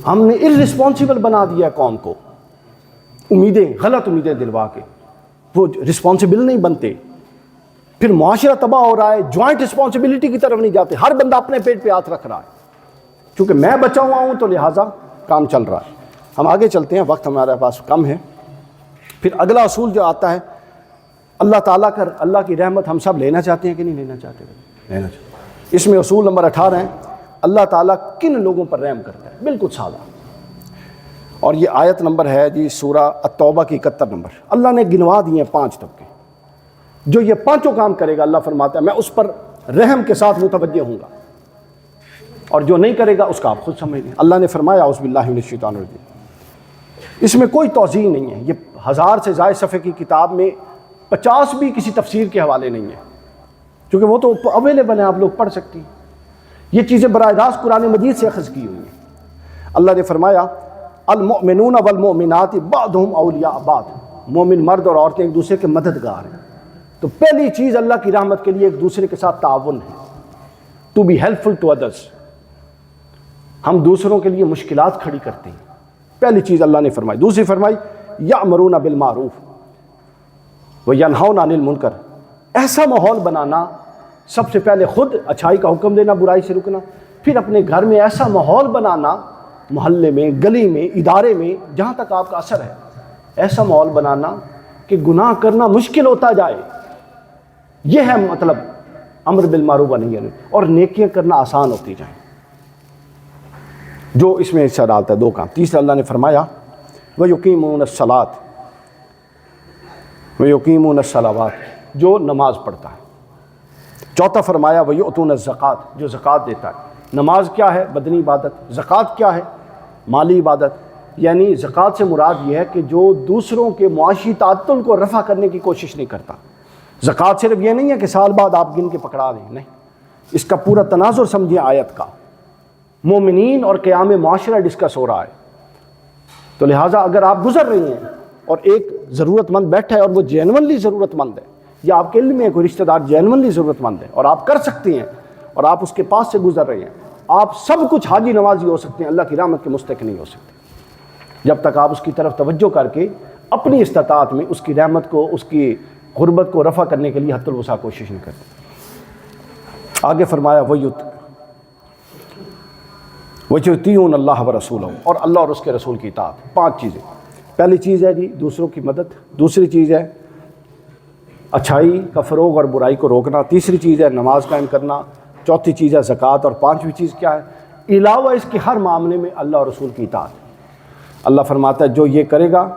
ہم نے irresponsible بنا دیا قوم کو، غلط امیدیں دلوا کے، وہ رسپانسبل نہیں بنتے، پھر معاشرہ تباہ ہو رہا ہے، جوائنٹ رسپانسبلٹی کی طرف نہیں جاتے، ہر بندہ اپنے پیٹ پہ ہاتھ رکھ رہا ہے، چونکہ میں بچا ہوا ہوں تو لہٰذا کام چل رہا ہے۔ ہم آگے چلتے ہیں، وقت ہمارے پاس کم ہے۔ پھر اگلا اصول جو آتا ہے، اللہ کی رحمت ہم سب لینا چاہتے ہیں کہ نہیں لینا چاہتے؟ لینا چاہتے۔ اس میں اصول نمبر 18 ہے، اللہ تعالیٰ کن لوگوں پر رحم کرتا ہے، بالکل سادہ، اور یہ آیت نمبر ہے جی سورہ التوبہ کی 71 نمبر۔ اللہ نے گنوا دیے ہیں 5 طبقے، جو یہ 5 کام کرے گا اللہ فرماتا ہے میں اس پر رحم کے ساتھ متوجہ ہوں گا، اور جو نہیں کرے گا اس کا آپ خود سمجھ لیں۔ اللہ نے فرمایا اعوذ باللہ من الشیطان الرجیم، اس میں کوئی توضیح نہیں ہے، یہ 1000 سے زائد صفحے کی کتاب میں 50 بھی کسی تفسیر کے حوالے نہیں ہے، کیونکہ وہ تو اویلیبل ہیں، آپ لوگ پڑھ سکتی ہیں۔ یہ چیزیں براہ راست قرآن مجید سے اخذ کی ہوئی ہیں۔ اللہ نے فرمایا المؤمنون والمؤمنات بعضهم اولیاء بعض، مومن مرد اور عورتیں ایک دوسرے کے مددگار ہیں۔ تو پہلی چیز اللہ کی رحمت کے لیے ایک دوسرے کے ساتھ تعاون ہے، to be helpful to others, ہم دوسروں کے لیے مشکلات کھڑی کرتے ہیں، پہلی چیز اللہ نے فرمائی۔ دوسری فرمائی یأمرون بالمعروف وینہون عن المنکر، ایسا ماحول بنانا، سب سے پہلے خود اچھائی کا حکم دینا، برائی سے رکنا، پھر اپنے گھر میں ایسا ماحول بنانا، محلے میں، گلی میں، ادارے میں، جہاں تک آپ کا اثر ہے، ایسا ماحول بنانا کہ گناہ کرنا مشکل ہوتا جائے۔ یہ ہے مطلب امر بالمعروف و نہی عن المنکر، اور نیکیاں کرنا آسان ہوتی جائیں، جو اس میں حصہ ڈالتا ہے دو کام۔ تیسرا اللہ نے فرمایا وَيُقِيمُونَ الصَّلَاةَ وَيُقِيمُونَ الصَّلَوَاتِ، جو نماز پڑھتا ہے۔ چوتھا فرمایا وَيُؤْتُونَ الزَّكَاةَ، جو زکوٰۃ دیتا ہے۔ نماز کیا ہے؟ بدنی عبادت۔ زکوٰۃ کیا ہے؟ مالی عبادت۔ یعنی زکوٰۃ سے مراد یہ ہے کہ جو دوسروں کے معاشی تعطل کو رفع کرنے کی کوشش نہیں کرتا۔ زکوٰۃ صرف یہ نہیں ہے کہ سال بعد آپ گن کے پکڑا دیں، نہیں، اس کا پورا تناظر سمجھیں آیت کا، مومنین اور قیام معاشرہ ڈسکس ہو رہا ہے۔ تو لہٰذا اگر آپ گزر رہی ہیں اور ایک ضرورت مند بیٹھا ہے اور وہ جینونلی ضرورت مند ہے، یا آپ کے علم میں کوئی رشتہ دار جینونلی ضرورت مند ہے اور آپ کر سکتی ہیں اور آپ اس کے پاس سے گزر رہے ہیں، آپ سب کچھ حاجی نوازی ہو سکتے ہیں، اللہ کی رحمت کے مستحق نہیں ہو سکتے جب تک آپ اس کی طرف توجہ کر کے اپنی استطاعت میں اس کی رحمت کو، اس کی غربت کو رفع کرنے کے لیے حد الوسع کوشش نہیں کرتے۔ آگے فرمایا وَيُطِيعُونَ اللَّهَ وَرَسُولَهُ، اور اللہ اور اس کے رسول کی اطاعت۔ 5 چیزیں۔ پہلی چیز ہے جی دوسروں کی مدد، دوسری چیز ہے اچھائی کا فروغ اور برائی کو روکنا، تیسری چیز ہے نماز قائم کرنا، چوتھی چیز ہے زکوٰۃ، اور پانچویں چیز کیا ہے؟ علاوہ اس کے ہر معاملے میں اللہ اور رسول کی اطاعت۔ اللہ فرماتا ہے جو یہ کرے گا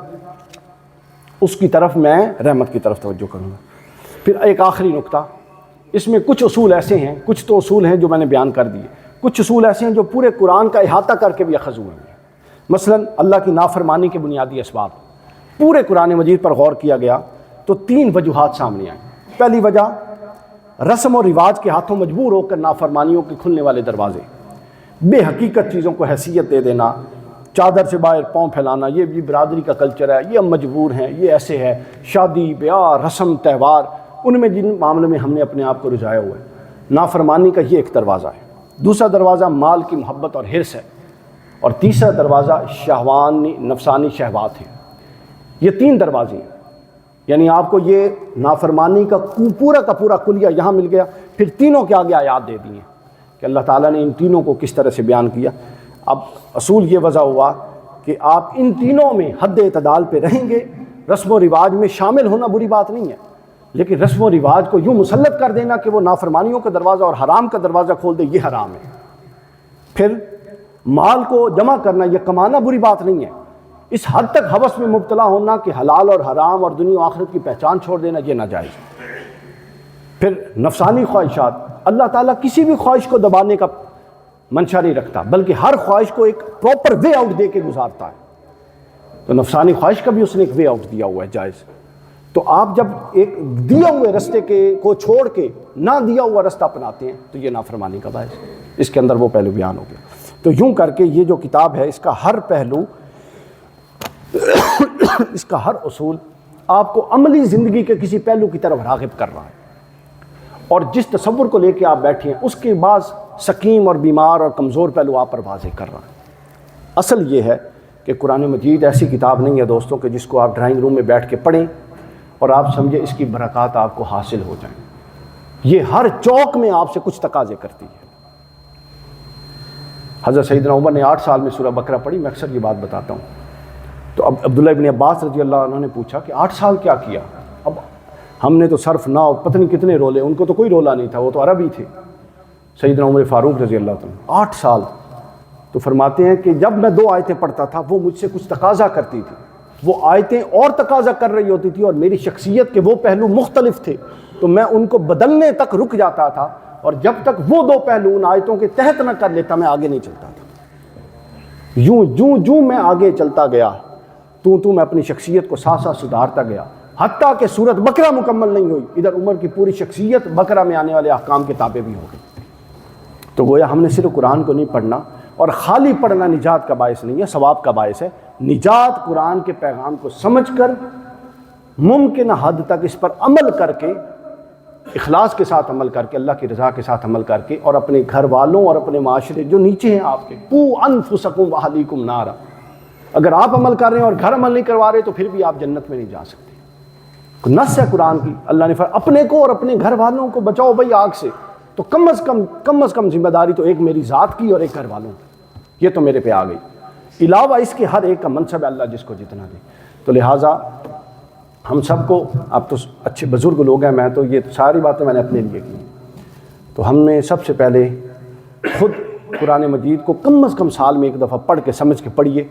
اس کی طرف میں رحمت کی طرف توجہ کروں گا۔ پھر ایک آخری نقطہ، اس میں کچھ اصول ایسے ہیں، کچھ تو اصول ہیں جو میں نے بیان کر دیے، کچھ اصول ایسے ہیں جو پورے قرآن کا احاطہ کر کے بھی اخذ ہوئے ہیں۔ مثلا اللہ کی نافرمانی کے بنیادی اسباب، پورے قرآن مجید پر غور کیا گیا تو 3 وجوہات سامنے آئیں۔ پہلی وجہ رسم و رواج کے ہاتھوں مجبور ہو کر نافرمانیوں کے کھلنے والے دروازے، بے حقیقت چیزوں کو حیثیت دے دینا، چادر سے باہر پاؤں پھیلانا، یہ بھی برادری کا کلچر ہے، یہ ہم مجبور ہیں، یہ ایسے ہے، شادی بیاہ رسم تہوار، ان میں جن معاملوں میں ہم نے اپنے آپ کو رجھایا ہوا ہے، نافرمانی کا یہ ایک دروازہ ہے۔ دوسرا دروازہ مال کی محبت اور حرص ہے، اور تیسرا دروازہ شہوانی نفسانی شہوات ہے۔ یہ 3 دروازے ہیں، یعنی آپ کو یہ نافرمانی کا پورا کلیہ یہاں مل گیا، پھر تینوں کے آگے آیات دے دی ہیں کہ اللہ تعالیٰ نے ان تینوں کو کس طرح سے بیان کیا۔ اب اصول یہ وضع ہوا کہ آپ ان تینوں میں حد اعتدال پہ رہیں گے۔ رسم و رواج میں شامل ہونا بری بات نہیں ہے، لیکن رسم و رواج کو یوں مسلط کر دینا کہ وہ نافرمانیوں کا دروازہ اور حرام کا دروازہ کھول دے، یہ حرام ہے۔ پھر مال کو جمع کرنا، یہ کمانا بری بات نہیں ہے، اس حد تک ہوس میں مبتلا ہونا کہ حلال اور حرام اور دنیا و آخرت کی پہچان چھوڑ دینا، یہ ناجائز ہے۔ پھر نفسانی خواہشات، اللہ تعالیٰ کسی بھی خواہش کو دبانے کا منشا نہیں رکھتا، بلکہ ہر خواہش کو ایک پراپر وے آؤٹ دے کے گزارتا ہے۔ تو نفسانی خواہش کا بھی اس نے ایک وے آؤٹ دیا ہوا ہے جائز۔ تو آپ جب ایک دیا ہوئے رستے کو چھوڑ کے نہ دیا ہوا رستہ اپناتے ہیں تو یہ نافرمانی کا باعث ہے۔ اس کے اندر وہ پہلو بیان ہو گیا۔ تو یوں کر کے یہ جو کتاب ہے، اس کا ہر پہلو، اس کا ہر اصول آپ کو عملی زندگی کے کسی پہلو کی طرف راغب کر رہا ہے، اور جس تصور کو لے کے آپ بیٹھے ہیں اس کے بعض سقیم اور بیمار اور کمزور پہلو آپ پر واضح کر رہا ہے۔ اصل یہ ہے کہ قرآن مجید ایسی کتاب نہیں ہے دوستوں کہ جس کو آپ ڈرائنگ روم میں بیٹھ کے پڑھیں اور آپ سمجھے اس کی برکات آپ کو حاصل ہو جائیں۔ یہ ہر چوک میں آپ سے کچھ تقاضے کرتی ہے۔ حضرت سیدنا عمر نے 8 سال میں سورہ بقرہ پڑھی، میں اکثر یہ بات بتاتا ہوں۔ تو اب عبداللہ ابن عباس رضی اللہ عنہ نے پوچھا کہ 8 سال کیا کیا؟ اب ہم نے تو صرف نہ پتہ نہیں کتنے رولے، ان کو تو کوئی رولا نہیں تھا، وہ تو عربی تھے۔ سیدنا عمر فاروق رضی اللہ عنہ 8 سال۔ تو فرماتے ہیں کہ جب میں 2 آیتیں پڑھتا تھا وہ مجھ سے کچھ تقاضا کرتی تھی، وہ آیتیں اور تقاضا کر رہی ہوتی تھی، اور میری شخصیت کے وہ پہلو مختلف تھے تو میں ان کو بدلنے تک رک جاتا تھا، اور جب تک وہ 2 پہلو ان آیتوں کے تحت نہ کر لیتا میں آگے نہیں چلتا تھا۔ یوں میں آگے چلتا گیا، تو میں اپنی شخصیت کو ساتھ ساتھ سدھارتا گیا، حتیٰ کہ سورت بقرہ مکمل نہیں ہوئی، ادھر عمر کی پوری شخصیت بقرہ میں آنے والے احکام کے تابع بھی ہو گئی۔ تو گویا ہم نے صرف قرآن کو نہیں پڑھنا، اور خالی پڑھنا نجات کا باعث نہیں ہے، ثواب کا باعث ہے۔ نجات قرآن کے پیغام کو سمجھ کر، ممکنہ حد تک اس پر عمل کر کے، اخلاص کے ساتھ عمل کر کے، اللہ کی رضا کے ساتھ عمل کر کے، اور اپنے گھر والوں اور اپنے معاشرے جو نیچے ہیں آپ کے، قوا انفسکم واہلیکم نارا، اگر آپ عمل کر رہے ہیں اور گھر عمل نہیں کروا رہے تو پھر بھی آپ جنت میں نہیں جا سکتے۔ نص ہے قرآن کی، اللہ نے فرمایا اپنے کو اور اپنے گھر والوں کو بچاؤ بھائی آگ سے، تو کم از کم ذمہ داری تو ایک میری ذات کی اور ایک گھر والوں کی، یہ تو میرے پہ آ گئی، علاوہ اس کے ہر ایک کا منصب ہے اللہ جس کو جتنا دے۔ تو لہٰذا ہم سب کو، آپ تو اچھے بزرگ لوگ ہیں، میں تو یہ ساری باتیں میں نے اپنے لیے کی، تو ہم نے سب سے پہلے خود قرآن مجید کو کم از کم سال میں ایک دفعہ پڑھ کے سمجھ کے پڑھیے۔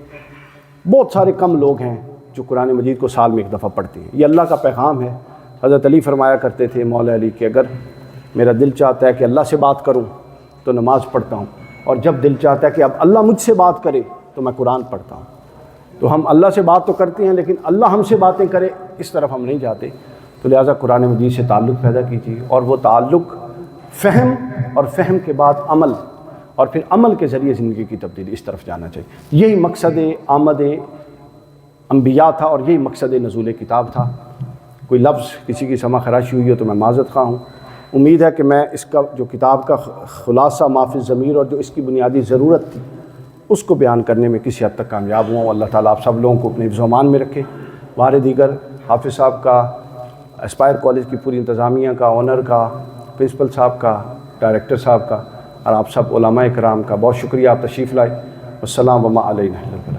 بہت سارے کم لوگ ہیں جو قرآن مجید کو سال میں ایک دفعہ پڑھتے ہیں، یہ اللہ کا پیغام ہے۔ حضرت علی فرمایا کرتے تھے، مولا علی، کہ اگر میرا دل چاہتا ہے کہ اللہ سے بات کروں تو نماز پڑھتا ہوں، اور جب دل چاہتا ہے کہ اب اللہ مجھ سے بات کرے تو میں قرآن پڑھتا ہوں۔ تو ہم اللہ سے بات تو کرتے ہیں لیکن اللہ ہم سے باتیں کرے اس طرف ہم نہیں جاتے، تو لہٰذا قرآن مجید سے تعلق پیدا کیجیے، اور وہ تعلق فہم، اور فہم کے بعد عمل، اور پھر عمل کے ذریعے زندگی کی تبدیلی، اس طرف جانا چاہیے۔ یہی مقصد آمد انبیاء تھا، اور یہی مقصد نزول کتاب تھا۔ کوئی لفظ کسی کی سمع خراشی ہوئی ہو تو میں معذرت خواہ ہوں۔ امید ہے کہ میں اس کا جو کتاب کا خلاصہ ما فی الضمیر اور جو اس کی بنیادی ضرورت تھی اس کو بیان کرنے میں کسی حد تک کامیاب ہوں۔ اللہ تعالیٰ آپ سب لوگوں کو اپنے حفظ و امان میں رکھے۔ بارے دیگر حافظ صاحب کا، اسپائر کالج کی پوری انتظامیہ کا، آنر کا، پرنسپل صاحب کا، ڈائریکٹر صاحب کا، اور آپ سب علماء کرام کا بہت شکریہ، آپ تشریف لائے۔ والسلام وما علینا۔